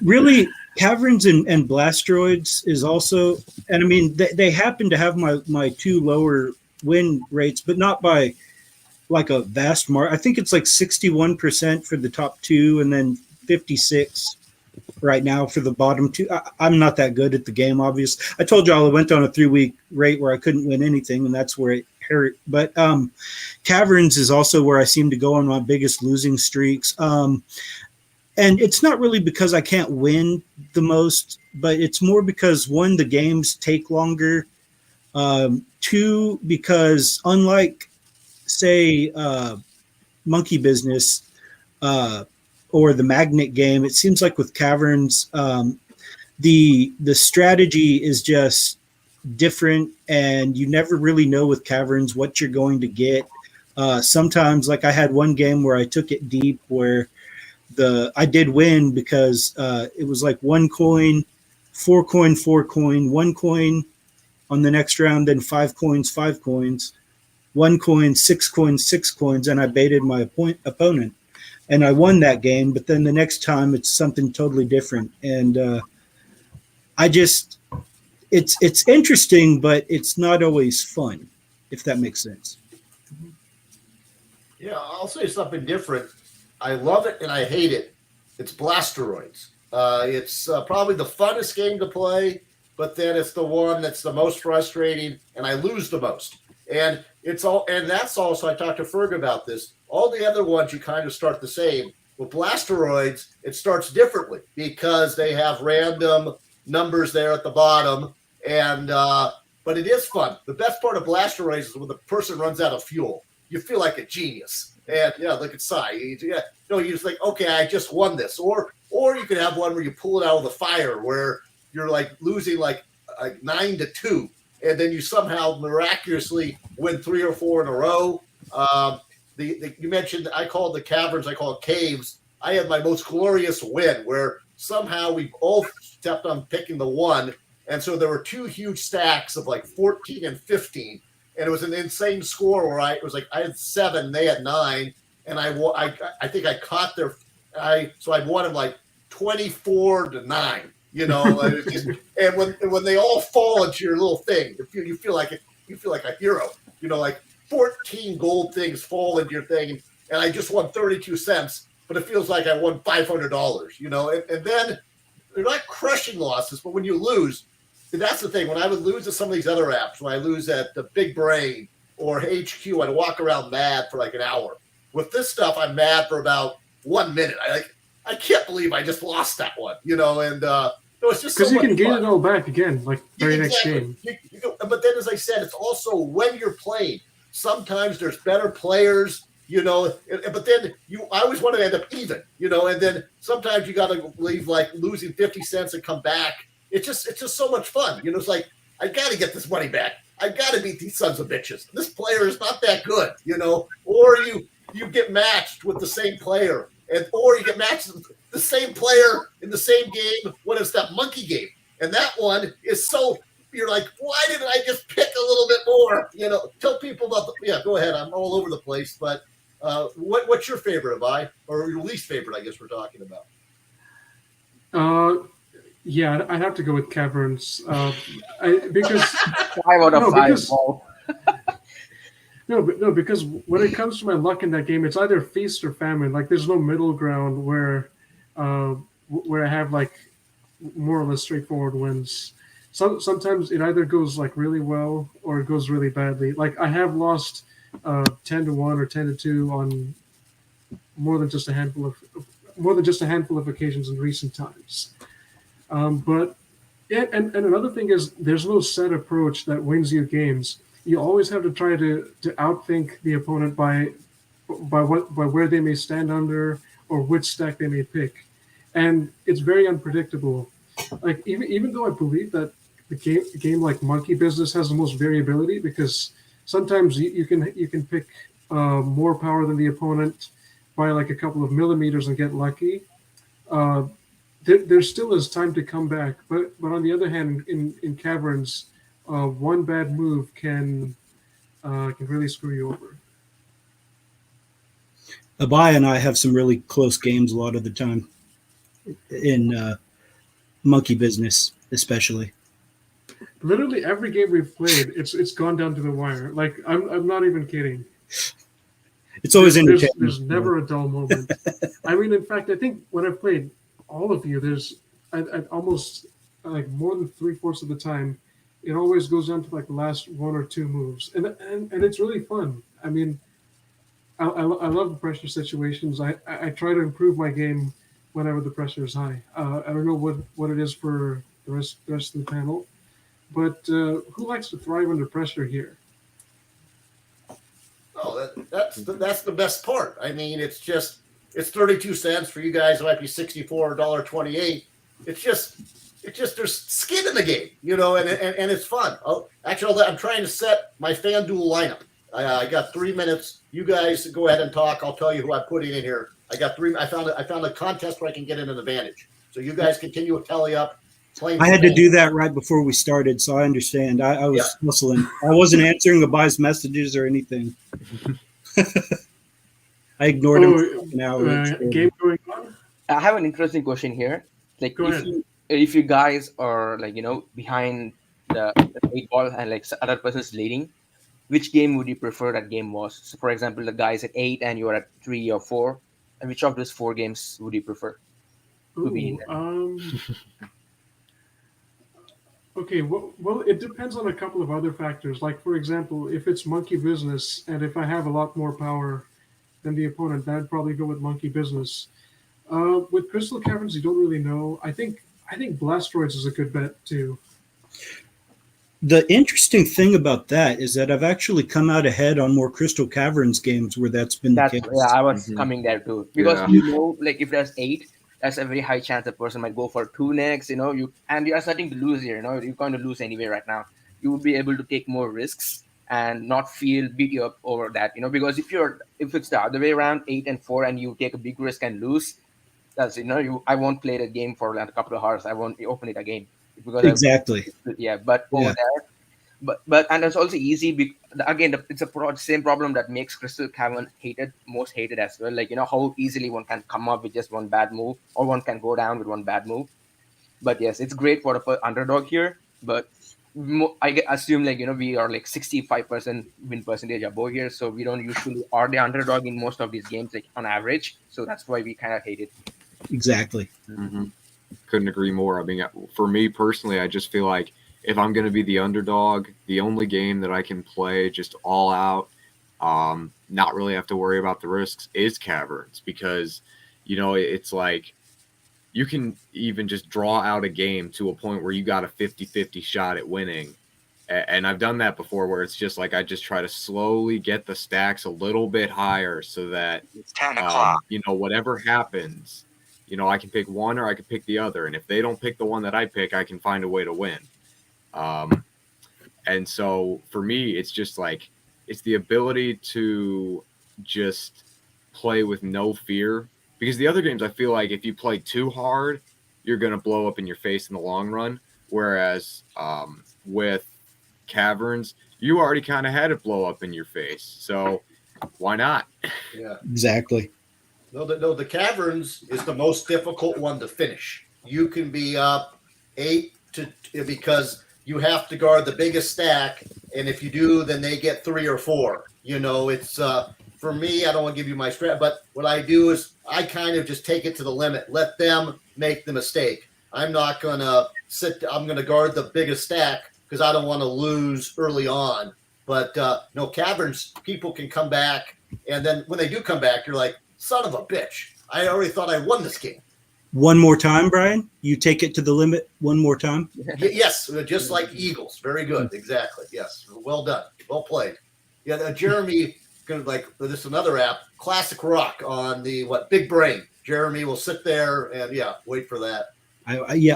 Really, Caverns and Blastroids is also, and I mean, they happen to have my two lower win rates, but not by like a vast mark. I think it's like 61% for the top two, and then 56 right now for the bottom two. I'm not that good at the game, obviously. I told y'all I went on a 3-week rate where I couldn't win anything, and that's where it hurt. But Caverns is also where I seem to go on my biggest losing streaks. And it's not really because I can't win the most, but it's more because, one, the games take longer. Two, because unlike, say, Monkey Business, or the Magnet game, it seems like with Caverns, the strategy is just different, and you never really know with Caverns what you're going to get. Sometimes, like I had one game where I took it deep, where I did win because it was like 1 coin, 4 coin, 4 coin, 1 coin on the next round, then 5 coins, 5 coins, 1 coin, 6 coins, 6 coins, and I baited my opponent. And I won that game, but then the next time it's something totally different. And it's interesting, but it's not always fun, if that makes sense. Yeah, I'll say something different. I love it and I hate it. It's Blasteroids. It's probably the funnest game to play, but then it's the one that's the most frustrating, and I lose the most. And that's also, I talked to Ferg about this. All the other ones you kind of start the same. With Blasteroids, it starts differently because they have random numbers there at the bottom, and but it is fun. The best part of Blasteroids is when the person runs out of fuel. You feel like a genius. And yeah, look at Sai. You just think, okay, I just won this. Or you could have one where you pull it out of the fire, where you're like losing like 9-2, and then you somehow miraculously win 3 or 4 in a row. You mentioned, I call the Caverns, I call it caves. I had my most glorious win where somehow we all kept on picking the 1. And so there were 2 huge stacks of like 14 and 15. And it was an insane score where I had 7, they had 9. And I think I caught so I won them like 24-9, and when they all fall into your little thing, you feel like a hero, like 14 gold things fall into your thing, and I just won 32 cents, but it feels like I won $500, and then they're not crushing losses, but when you lose, that's the thing. When I would lose to some of these other apps, when I lose at the Big Brain or HQ, I'd walk around mad for like an hour. With this stuff, I'm mad for about 1 minute. I can't believe I just lost that one, and it's just because so you can gain fun. it all back again, like very next game. But then, as I said, it's also when you're playing. Sometimes there's better players, but then I always want to end up even, and then sometimes you got to leave like losing 50 cents and come back. It's just so much fun, It's like I got to get this money back. I got to beat these sons of bitches. This player is not that good, Or you get matched with the same player. Or you get matched with the same player in the same game when it's that monkey game. And that one is so, you're like, why didn't I just pick a little bit more? Tell people about go ahead. I'm all over the place. But what's your favorite, Abai? Or your least favorite, I guess we're talking about. Yeah, I'd have to go with Caverns. Because 5 out of 5. Because when it comes to my luck in that game, it's either feast or famine. Like there's no middle ground where I have like more or less straightforward wins. Sometimes it either goes like really well or it goes really badly. Like I have lost 10-1 or 10-2 on more than just a handful of occasions in recent times. But another thing is there's no set approach that wins you games. You always have to try to outthink the opponent by where they may stand under or which stack they may pick, and it's very unpredictable. Like even though I believe that the game like Monkey Business has the most variability because sometimes you can pick more power than the opponent by like a couple of millimeters and get lucky. there still is time to come back. But on the other hand, in caverns, one bad move can really screw you over. Abaya and I have some really close games a lot of the time in Monkey Business, especially. Literally every game we've played, it's gone down to the wire. Like I'm not even kidding. It's always entertaining. There's never a dull moment. I mean, in fact, I think when I've played all of you, there's I almost like more than 3/4 of the time, it always goes down to like the last one or two moves, and it's really fun. I mean, I love the pressure situations. I try to improve my game whenever the pressure is high. I don't know what it is for the rest of the panel, but who likes to thrive under pressure here? Oh, that's the best part. I mean, it's 32 cents for you guys. It might be 64 $1.28. It's just there's skin in the game, you know, and it's fun. I'm trying to set my FanDuel lineup. I got 3 minutes. You guys go ahead and talk. I'll tell you who I'm putting in here. I got three. I found a contest where I can get in an advantage. So you guys continue with TallyUp. I had to do that right before we started, so I understand. I was hustling. I wasn't answering Abai's messages or anything. I ignored him for an hour. Game going on? I have an interesting question here. Like, Go ahead. if you guys are like behind the 8 ball and like other person's leading, which game would you prefer that game was? So, for example, the guy's at 8 and you're at 3 or 4, and which of those 4 games would you prefer to be in? Okay, well, it depends on a couple of other factors. Like, for example, if it's Monkey Business, and if I have a lot more power than the opponent, then I'd probably go with Monkey Business. With Crystal Caverns, you don't really know. I think Blastoids is a good bet too. The interesting thing about that is that I've actually come out ahead on more Crystal Caverns games where that's been the case. Yeah, I was coming there too, because like if there's 8, that's a very high chance a person might go for 2 next. You are starting to lose here. You're going to lose anyway right now. You would be able to take more risks and not feel beat you up over that. Because if it's the other way around, 8 and 4, and you take a big risk and lose, that's I won't play the game for like a couple of hours. I won't open it again because exactly. But over there, but and it's also easy. Again, it's a same problem that makes Crystal Cavern most hated as well. Like how easily one can come up with just one bad move, or one can go down with one bad move. But yes, it's great for the underdog here. But I assume we are like 65% win percentage above here, so we don't usually are the underdog in most of these games, like on average. So that's why we kind of hate it. Exactly. Mm-hmm. Couldn't agree more. I mean, for me personally, I just feel like if I'm going to be the underdog, the only game that I can play just all out, not really have to worry about the risks, is Caverns, because, it's like you can even just draw out a game to a point where you got a 50-50 shot at winning. And I've done that before where it's just like I just try to slowly get the stacks a little bit higher so that, it's 10 o'clock. Whatever happens, I can pick one or I can pick the other. And if they don't pick the one that I pick, I can find a way to win. And so for me, it's just like, it's the ability to just play with no fear, because the other games, I feel like if you play too hard, you're going to blow up in your face in the long run. Whereas, with Caverns, you already kind of had it blow up in your face. So why not? Yeah, exactly. No, the Caverns is the most difficult one to finish. You can be up 8 because you have to guard the biggest stack, and if you do, then they get 3 or 4. It's for me. I don't want to give you my strat, but what I do is I kind of just take it to the limit. Let them make the mistake. I'm not gonna I'm gonna guard the biggest stack because I don't want to lose early on. But no, Caverns, people can come back, and then when they do come back, you're like, son of a bitch! I already thought I won this game. One more time, Brian. You take it to the limit one more time. Yes, just like Eagles. Very good. Exactly. Yes. Well done. Well played. Yeah, Jeremy, this is another app, Classic Rock on the Big Brain. Jeremy will sit there and wait for that.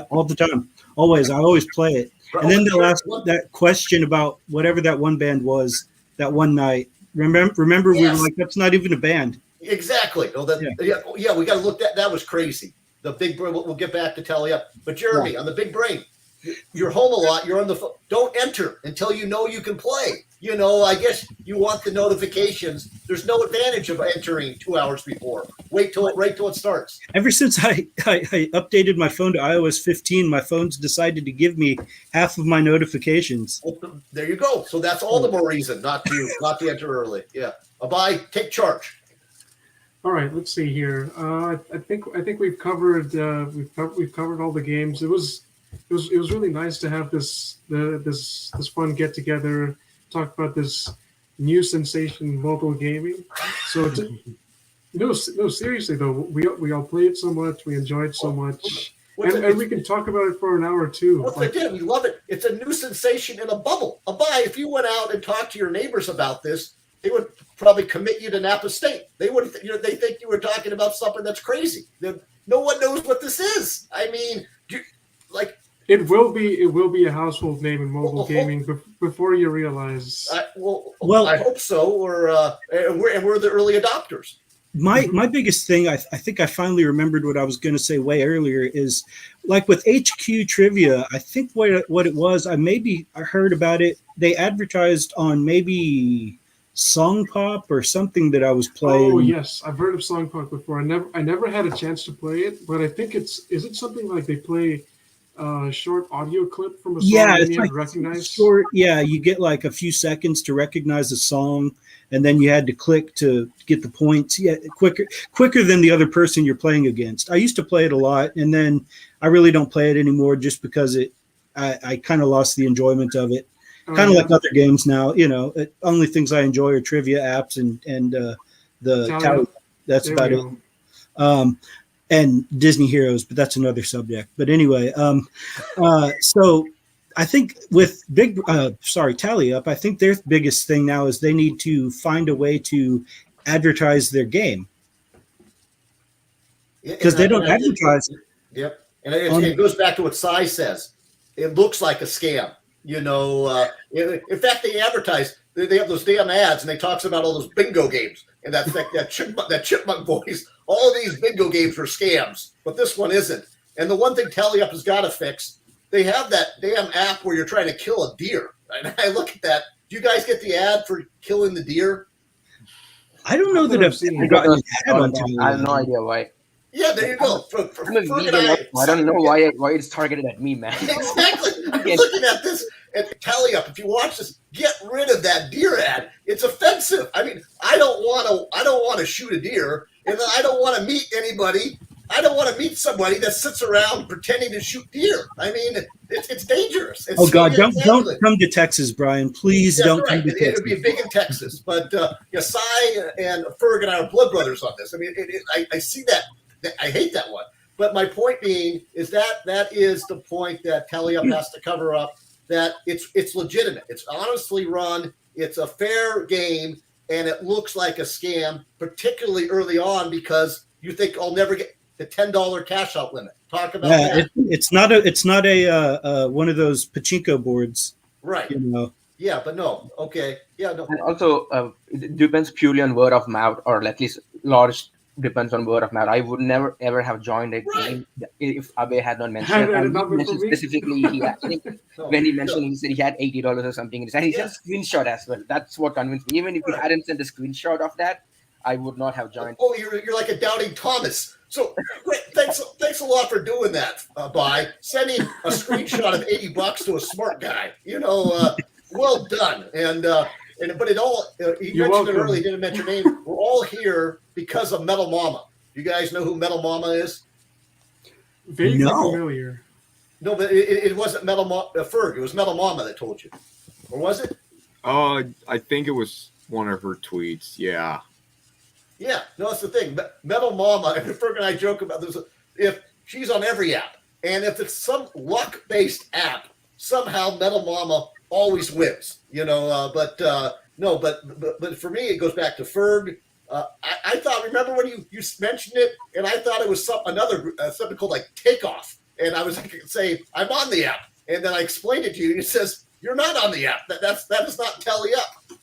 All the time. Always. I always play it. And then the last that question about whatever that one band was that one night. Remember, yes. We were like, that's not even a band. Exactly. No, we got to look at that. Was crazy. the big brain. We'll get back to TallyUp. But Jeremy, on the big brain, you're home a lot. You're on the phone. Don't enter until you know you can play. I guess you want the notifications. There's no advantage of entering 2 hours before. Wait till it starts. Ever since I updated my phone to iOS 15, my phone's decided to give me half of my notifications. Well, there you go. So that's all the more reason not to enter early. Yeah. Abide, take charge. All right, let's see here. I think we've covered we've covered all the games. It was really nice to have this fun get together, talk about this new sensation, mobile gaming. So no, seriously though, we all played so much, we enjoyed so much, and we can talk about it for an hour or two. What's the deal? You love it. It's a new sensation in a bubble. Abide, if you went out and talked to your neighbors about this, they would probably commit you to Napa State. They would, they think you were talking about something that's crazy. No one knows what this is. I mean, it will be a household name in mobile gaming before you realize. Well, I hope so. Or and we're the early adopters. My biggest thing, I think I finally remembered what I was going to say way earlier, is like with HQ Trivia. I think what it was, I heard about it. They advertised on maybe Song Pop or something that I was playing. Oh yes, I've heard of Song Pop before. I never had a chance to play it, but I think is it something like they play a short audio clip from a song and you recognize? Short, yeah, you get like a few seconds to recognize a song, and then you had to click to get the points. Yeah, quicker than the other person you're playing against. I used to play it a lot, and then I really don't play it anymore just because I kind of lost the enjoyment of it. Kind of like other games now, only things I enjoy are trivia apps and the Tally. That's about it. And Disney Heroes, but that's another subject. But anyway, so I think with TallyUp, I think their biggest thing now is they need to find a way to advertise their game because they don't advertise. Yep, and it goes back to what Sai says. It looks like a scam. In fact, they advertise. They have those damn ads, and they talks about all those bingo games, and that chipmunk voice. All of these bingo games are scams, but this one isn't. And the one thing TallyUp has got to fix, they have that damn app where you're trying to kill a deer. And I look at that. Do you guys get the ad for killing the deer? I don't know that I've seen it. I have no idea why. Yeah, there you go. I don't know why it's targeted at me, man. Exactly. I'm looking at this at TallyUp. If you watch this, get rid of that deer ad. It's offensive. I mean, I don't want to shoot a deer, and I don't want to meet anybody. I don't want to meet somebody that sits around pretending to shoot deer. I mean, it's dangerous. It's don't come to Texas, Brian. Please don't come to Texas. It would be big in Texas, but Sai and Ferg and I are blood brothers on this. I mean, I see that. I hate that one. But my point being is that is the point that TallyUp has to cover up, that it's legitimate. It's honestly run. It's a fair game, and it looks like a scam, particularly early on, because you think I'll never get the $10 cash out limit. Talk about that. It's not a one of those pachinko boards. Right. Yeah, but no. Okay. Yeah, no. And also, it depends purely on word of mouth, or at least large depends on word of mouth. I would never ever have joined a game if Abe had not mentioned it. Specifically, when he mentioned, he said he had $80 or something, and he sent a screenshot as well. That's what convinced me. Even if he hadn't sent a screenshot of that, I would not have joined. Oh, you're like a doubting Thomas. So great, thanks a lot for doing that. By sending a screenshot of $80 to a smart guy. Well done. But it all, you mentioned it earlier, didn't mention your name. We're all here because of Metal Mama. You guys know who Metal Mama is? Vaguely familiar. No, but it wasn't Metal Mama, Ferg. It was Metal Mama that told you. Or was it? I think it was one of her tweets. Yeah. Yeah. No, that's the thing. Metal Mama, and Ferg and I joke about this. If she's on every app, and if it's some luck-based app, somehow Metal Mama always wins, but for me, it goes back to Ferg. I thought, remember when you mentioned it, and I thought it was something called like Takeoff. And I was saying, I'm on the app. And then I explained it to you, and it says, you're not on the app. That is not TallyUp.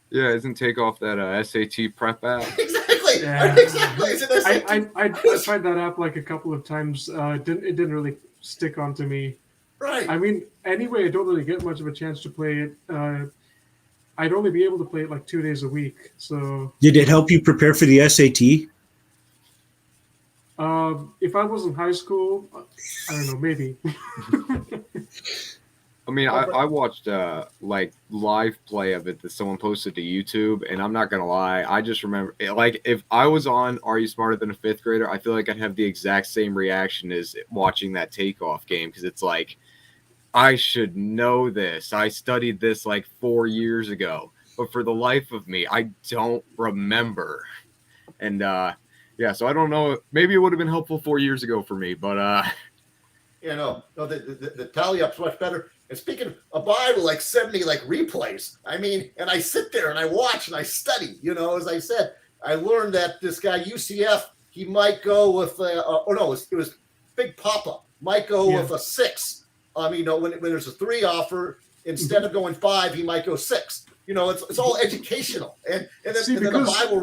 Yeah, isn't Takeoff that SAT prep app? Exactly. exactly. Yeah. Exactly. So there's like- I tried that app like a couple of times. It didn't really stick onto me. right. I mean, anyway, I don't really get much of a chance to play it. I'd only be able to play it like 2 days a week. So Did it help you prepare for the SAT? if I was in high school, I don't know, maybe. I mean, I watched like live play of it that someone posted to YouTube, and I'm not gonna lie, I just remember like if I was on Are You Smarter Than a Fifth Grader, I feel like I'd have the exact same reaction as watching that takeoff game because it's like I should know this. I studied this like 4 years ago, but for the life of me, I don't remember. And yeah, so I don't know. Maybe it would have been helpful 4 years ago for me, but no, the TallyUp's much better. And speaking of Bible, like 70 like replays. I mean, and I sit there and I watch and I study. As I said, I learned that this guy UCF, he might go with it was Big Papa might go with a 6. I mean, when there's a 3 offer, instead of going 5, he might go 6. It's all educational. And then the Bible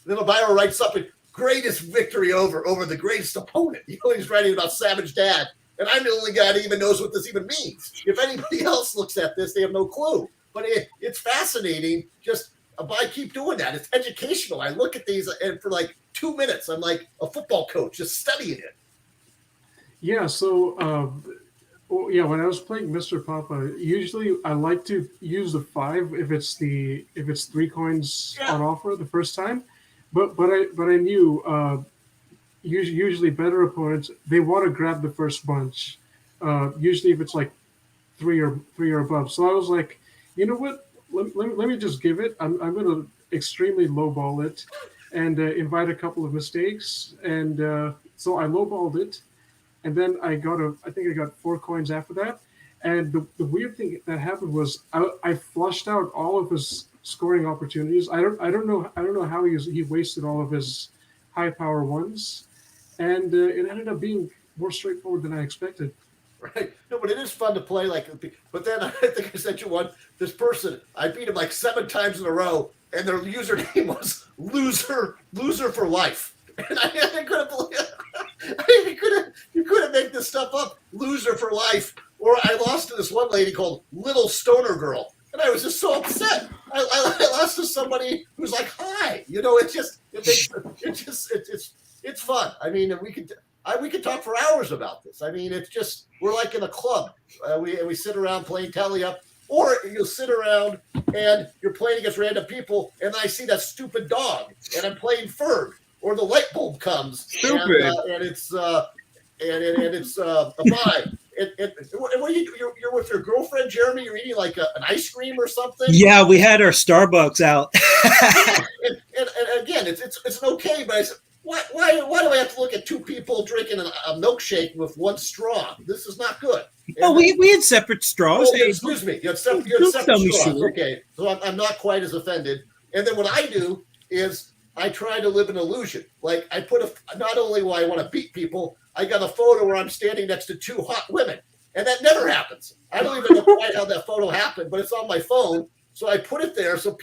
then the Bible writes something. Greatest victory over the greatest opponent. He's writing about Savage Dad. And I'm the only guy that even knows what this even means. If anybody else looks at this, they have no clue. But it's fascinating. Just I keep doing that. It's educational. I look at these, and for like 2 minutes, I'm like a football coach just studying it. Yeah. So when I was playing Mr. Papa, usually I like to use the 5 if it's 3 coins on offer the first time. But I knew usually better opponents, they want to grab the first bunch. Usually if it's like 3 or above. So I was like, you know what? Let me just give it. I'm going to extremely lowball it and invite a couple of mistakes. And so I lowballed it, and then I think I got 4 coins after that. And the weird thing that happened was I flushed out all of his scoring opportunities. I don't know how he wasted all of his high power ones, and it ended up being more straightforward than I expected. Right. No, but it is fun to play. But then I think I sent you one. This person, I beat him like 7 times in a row, and their username was loser for life. And I couldn't believe it. You couldn't make this stuff up. Loser for life. Or I lost to this one lady called Little Stoner Girl, and I was just so upset. I lost to somebody who's like, hi. It's fun. I mean, we could talk for hours about this. I mean, it's just we're like in a club. We sit around playing TallyUp, or you'll sit around and you're playing against random people, and I see that stupid dog, and I'm playing Ferg, or the light bulb comes, Stupid. and it's a buy. What you're with your girlfriend, Jeremy? You're eating like an ice cream or something? Yeah, we had our Starbucks out. and again, it's okay, but I said, why do I have to look at 2 people drinking a milkshake with 1 straw? This is not good. Oh, we had separate straws. Oh, excuse me. You had separate straws. Sure. Okay, so I'm not quite as offended. And then what I do is I try to live an illusion. Like I put not only do I want to beat people, I got a photo where I'm standing next to 2 hot women, and that never happens. I don't even know quite how that photo happened, but it's on my phone, so I put it there so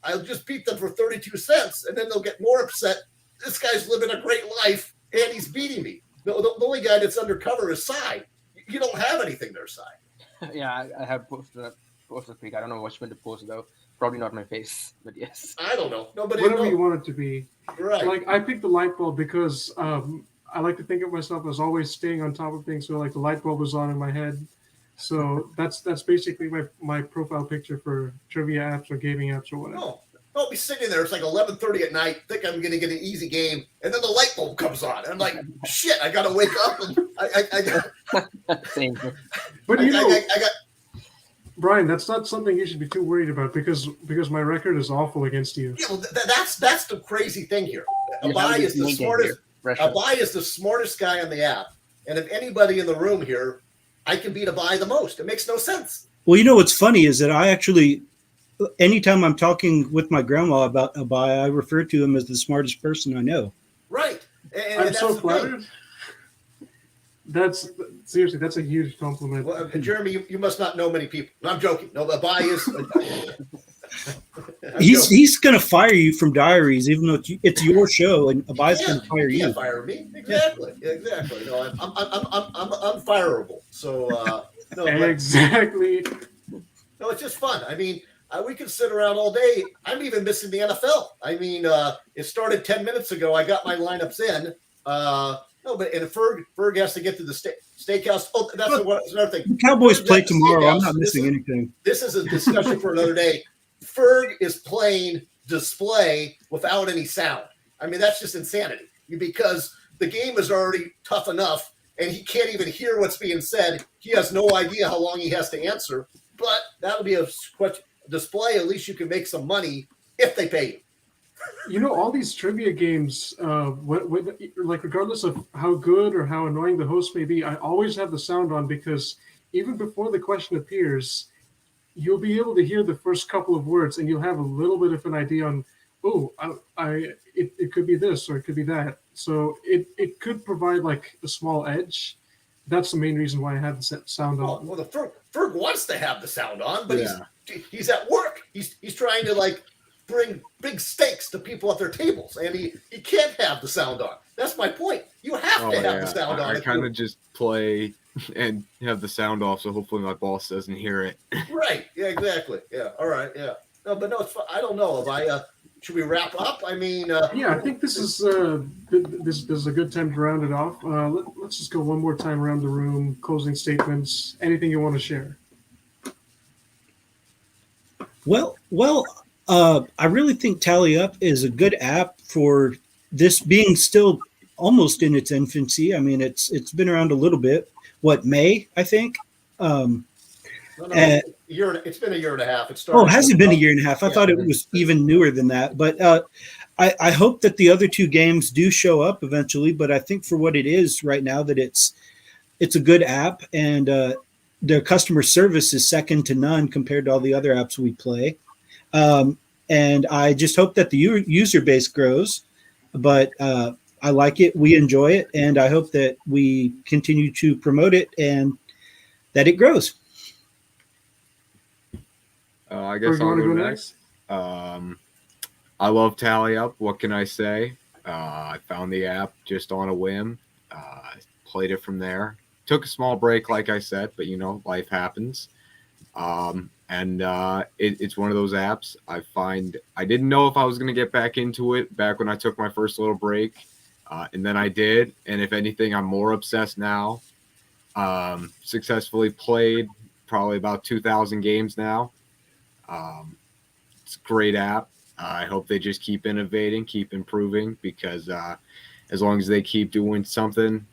I'll just beat them for 32 cents, and then they'll get more upset. This guy's living a great life, and he's beating me. The only guy that's undercover is Cy. You don't have anything there, Cy. Yeah, I have posted a pic. I don't know which one to post though. Probably not my face, but yes. I don't know. Nobody Whatever knows. you want it to be. Right. Like I picked the light bulb because I like to think of myself as always staying on top of things. So like the light bulb was on in my head. So that's basically my profile picture for trivia apps or gaming apps or whatever. No. Don't be sitting there. It's like 11:30 at night. Think I'm going to get an easy game, and then the light bulb comes on. And I'm like, shit! I got to wake up, and I Same. But I got. Brian, that's not something you should be too worried about because my record is awful against you. Yeah, well, that's the crazy thing here. Abai is the smartest. Abai is the smartest guy on the app, and if anybody in the room here, I can beat Abai the most. It makes no sense. Well, you know what's funny is that I actually, anytime I'm talking with my grandma about Abai, I refer to him as the smartest person I know. Right. And I'm so flattered. That's seriously, that's a huge compliment. Well, Jeremy, you must not know many people. No, I'm joking. No, Abai is. He's going to fire you from Diaries, even though it's your show, and Abai's going to fire you you. can't fire me. Exactly. No, I'm unfireable. So no, but Exactly. no, it's just fun. I mean, we can sit around all day. I'm even missing the NFL. I mean, it started 10 minutes ago. I got my lineups in. No, but and Ferg has to get to the steakhouse. Oh, that's another thing. The Cowboys Ferg's play at the tomorrow. I'm steakhouse. not missing anything. This is a discussion for another day. Ferg is playing display without any sound. I mean, that's just insanity because the game is already tough enough and he can't even hear what's being said. He has no idea how long he has to answer, but that'll be a display. At least you can make some money if they pay you. You know, all these trivia games, like regardless of how good or how annoying the host may be, I always have the sound on because even before the question appears, you'll be able to hear the first couple of words and you'll have a little bit of an idea on, it could be this or it could be that. So it could provide like a small edge. That's the main reason why I had the sound on. Well, the Ferg wants to have the sound on, but he's at work. He's trying to like bring big steaks to people at their tables, and he can't have the sound on. That's my point. You have to have the sound on. I kind of just play and have the sound off, so hopefully my boss doesn't hear it. Right. Yeah. Exactly. Yeah. All right. Yeah. No, but no, it's fun. I don't know. Should we wrap up? I mean. Yeah, I think this is this is a good time to round it off. Let's just go one more time around the room. Closing statements. Anything you want to share? Well, I really think TallyUp is a good app for this being still almost in its infancy. I mean, it's been around a little bit. What, May, I think? It's been a year and a half. It started. Oh, has it been a year and a half? I thought it was even newer than that. But I hope that the other two games do show up eventually. But I think for what it is right now, that it's a good app, and their customer service is second to none compared to all the other apps we play. And I just hope that the user base grows. But I like it. We enjoy it. And I hope that we continue to promote it and that it grows. I guess I'll go next. I love TallyUp. What can I say? I found the app just on a whim. Played it from there. Took a small break, like I said, but life happens. And it's one of those apps I didn't know if I was going to get back into it back when I took my first little break. And then I did. And if anything, I'm more obsessed now. Successfully played probably about 2,000 games now. It's a great app. I hope they just keep innovating, keep improving, because as long as they keep doing something,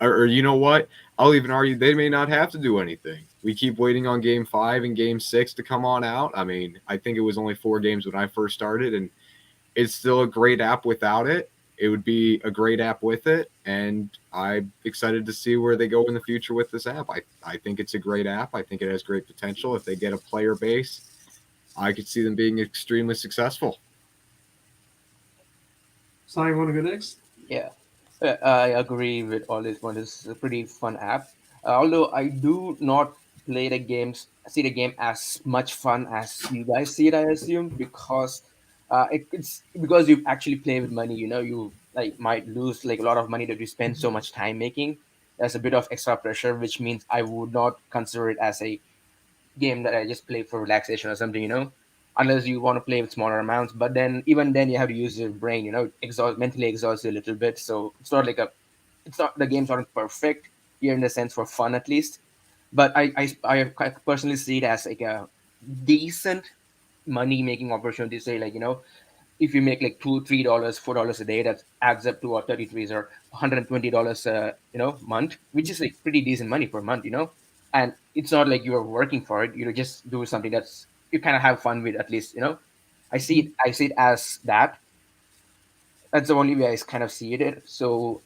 or you know what? I'll even argue they may not have to do anything. We keep waiting on Game 5 and Game 6 to come on out. I mean, I think it was only 4 games when I first started, and it's still a great app without it. It would be a great app with it, and I'm excited to see where they go in the future with this app. I think it's a great app. I think it has great potential. If they get a player base, I could see them being extremely successful. So you want to go next? Yeah, I agree with all this one. It's a pretty fun app. Although I do not see the game as much fun as you guys see it, I assume, because it's because you actually play with money. You like might lose like a lot of money that you spend so much time making. There's a bit of extra pressure, which means I would not consider it as a game that I just play for relaxation or something. Unless you want to play with smaller amounts. But then even then you have to use your brain, mentally exhaust you a little bit. So it's not the game's not perfect here in the sense for fun at least. But I personally see it as like a decent money making opportunity. Say like, if you make like $2, $3, $4 a day, that adds up to 33 or $120 month, which is like pretty decent money per month, and it's not like you're working for it. You just do something that's you kind of have fun with, at least. I see it as that. That's the only way I kind of see it. So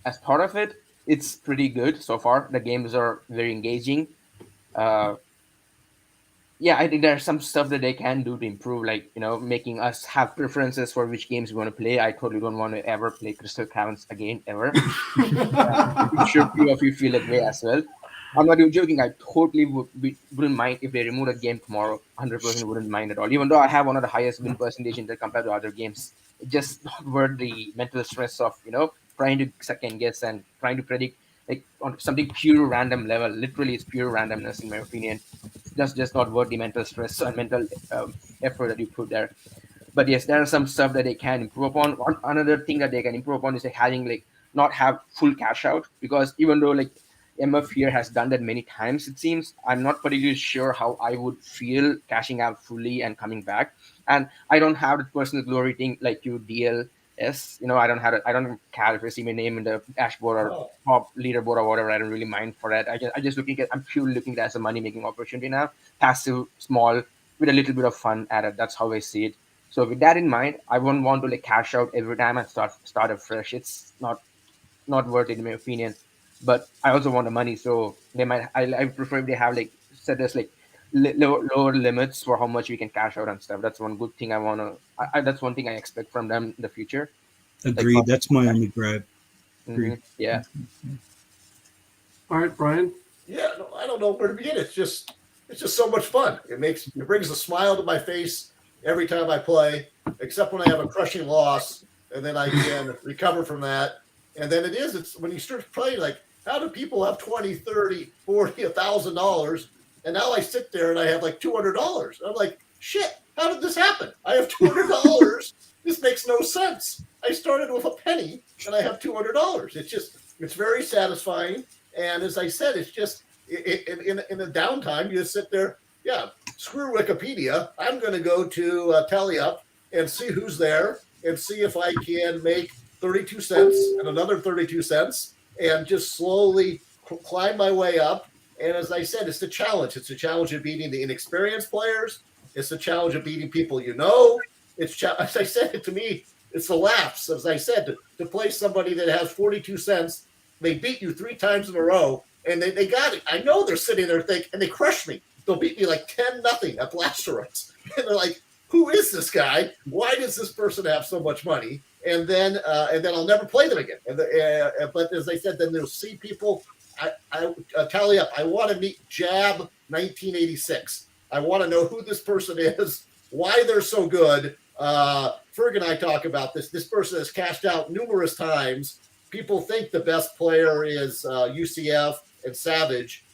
as part of it, it's pretty good so far. The games are very engaging. Yeah, I think there's some stuff that they can do to improve, like making us have preferences for which games we want to play. I totally don't want to ever play Crystal Crowns again ever. I'm sure few of you feel that way as well. I'm not even joking. I totally wouldn't mind if they remove a game tomorrow. 100% wouldn't mind at all. Even though I have one of the highest win percentage in there compared to other games, it's just not worth the mental stress of trying to second guess and trying to predict like on something pure random level. Literally, it's pure randomness in my opinion. Just not worth the mental stress and mental effort that you put there. But yes, there are some stuff that they can improve upon. Another thing that they can improve upon is like having like not have full cash out, because even though like MF here has done that many times, it seems I'm not particularly sure how I would feel cashing out fully and coming back. And I don't have the personal glory thing like you DLS. I don't care if I see my name in the dashboard or Oh. top leaderboard or whatever. I don't really mind for that. I'm purely looking at it as a money making opportunity now, passive, small, with a little bit of fun added. That's how I see it. So with that in mind, I wouldn't want to like cash out every time and start afresh. It's not worth it in my opinion. But I also want the money, so they might. I prefer if they have like set us like lower limits for how much we can cash out and stuff. That's one good thing I wanna. That's one thing I expect from them in the future. Like, Agreed. That's my only gripe. Agreed. yeah. All right, Brian. Yeah, no, I don't know where to begin. It's just so much fun. It brings a smile to my face every time I play, except when I have a crushing loss, and then I can recover from that. And then it's when you start playing, like, how do people have 20, 30, 40, $1,000? And now I sit there and I have like $200. I'm like, shit, how did this happen? I have $200. This makes no sense. I started with a penny and I have $200. It's very satisfying. And as I said, it's just in the downtime, you just sit there. Yeah, screw Wikipedia. I'm going to go to TallyUp and see who's there and see if I can make 32 cents and another 32 cents and just slowly climb my way up. And as I said, it's the challenge. It's a challenge of beating the inexperienced players. It's the challenge of beating people you know. As I said, to me, it's the laughs. As I said, to play somebody that has 42 cents, they beat you 3 times in a row, and they got it. I know they're sitting there thinking, and they crushed me. They'll beat me like 10-0 at Blasteroids. And they're like, who is this guy? Why does this person have so much money? And then I'll never play them again. But as I said, then they'll see people. I tally up. I want to meet Jab 1986. I want to know who this person is, why they're so good. Ferg and I talk about this. This person has cashed out numerous times. People think the best player is UCF and Savage.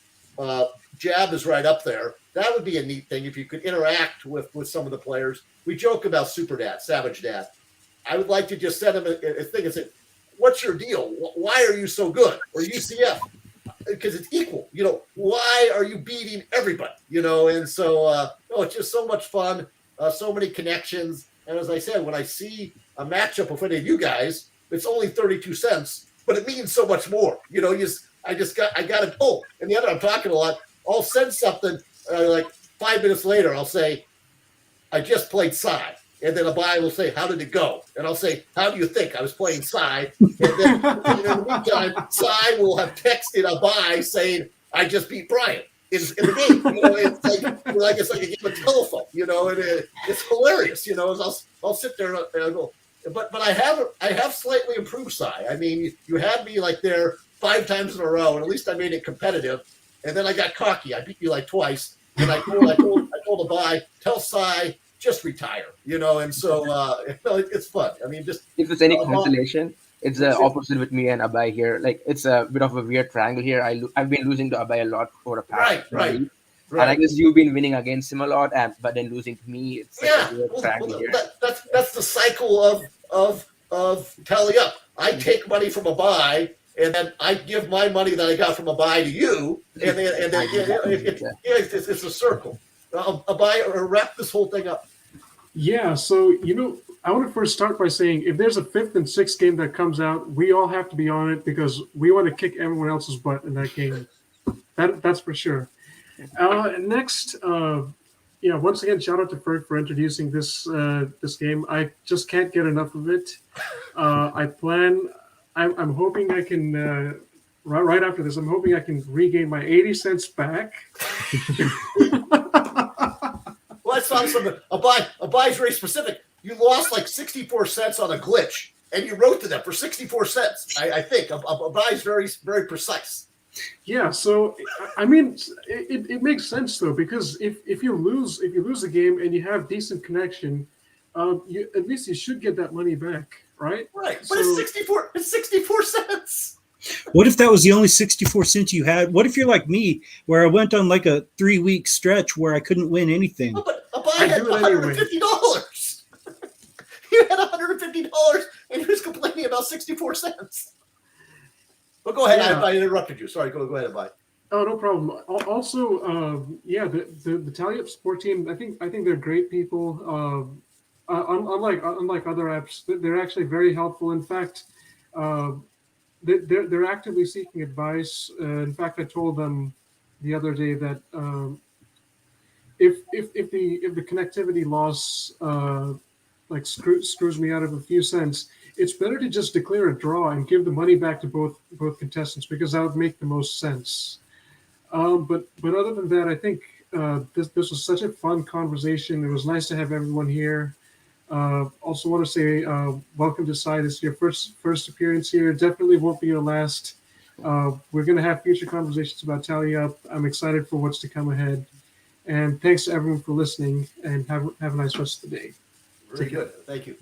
Jab is right up there. That would be a neat thing if you could interact with some of the players. We joke about Super Dad, Savage Dad. I would like to just send him a thing and say, what's your deal? Why are you so good? Or UCF, because it's equal. Why are you beating everybody? And so it's just so much fun, so many connections. And as I said, when I see a matchup with any of you guys, it's only 32 cents, but it means so much more. I got it. Oh, and the other, I'm talking a lot. I'll send something like 5 minutes later. I'll say, I just played Psy. And then Abai will say, how did it go? And I'll say, how do you think? I was playing Psy. And then in the meantime, Psy will have texted Abai saying, I just beat Brian in the game. It's like a game of telephone, and it's hilarious, I'll sit there and I'll go, but I have slightly improved Psy. I mean, you had me like there 5 times in a row, and at least I made it competitive. And then I got cocky. I beat you like twice. And I told Abai, tell Psy, just retire, and so it's fun. I mean, just if there's any consolation, it's the opposite with me and Abai here. Like, it's a bit of a weird triangle here. I've been losing to Abai a lot for the past right. And I guess you've been winning against him a lot, but then losing to me. It's like a weird triangle here. That's the cycle of TallyUp. I take money from Abai, and then I give my money that I got from Abai to you, and then it's a circle. Abai, wrap this whole thing up. Yeah, so I want to first start by saying if there's a 5th and 6th game that comes out, we all have to be on it because we want to kick everyone else's butt in that game. That's for sure. Next, once again, shout out to Ferg for introducing this game. I just can't get enough of it. I'm hoping I can right after this. I'm hoping I can regain my 80 cents back. Well, I saw something. Abai's very specific. You lost like 64 cents on a glitch, and you wrote to them for 64 cents. I think Abai's very, very precise. Yeah, so I mean, it makes sense though, because if you lose the game and you have decent connection, you at least you should get that money back, right? Right, but So it's 64. It's 64 cents. What if that was the only 64 cents you had? What if you're like me, where I went on like a 3-week stretch where I couldn't win anything? Oh, but I Abai had do it anyway. $150. You had $150, and he was complaining about 64 cents. But go ahead. Yeah. I interrupted you. Sorry. Go ahead, Abai. Oh, no problem. Also, yeah, the TallyUp support team. I think they're great people. Unlike other apps, they're actually very helpful. In fact, they're actively seeking advice. In fact, I told them the other day that if the connectivity loss like screws me out of a few cents, it's better to just declare a draw and give the money back to both contestants, because that would make the most sense. But other than that, I think this was such a fun conversation. It was nice to have everyone here. Also want to say welcome to Sai. This is your first appearance here. Definitely won't be your last. We're going to have future conversations about TallyUp. I'm excited for what's to come ahead. And thanks to everyone for listening, and have a nice rest of the day. Very good. Thank you.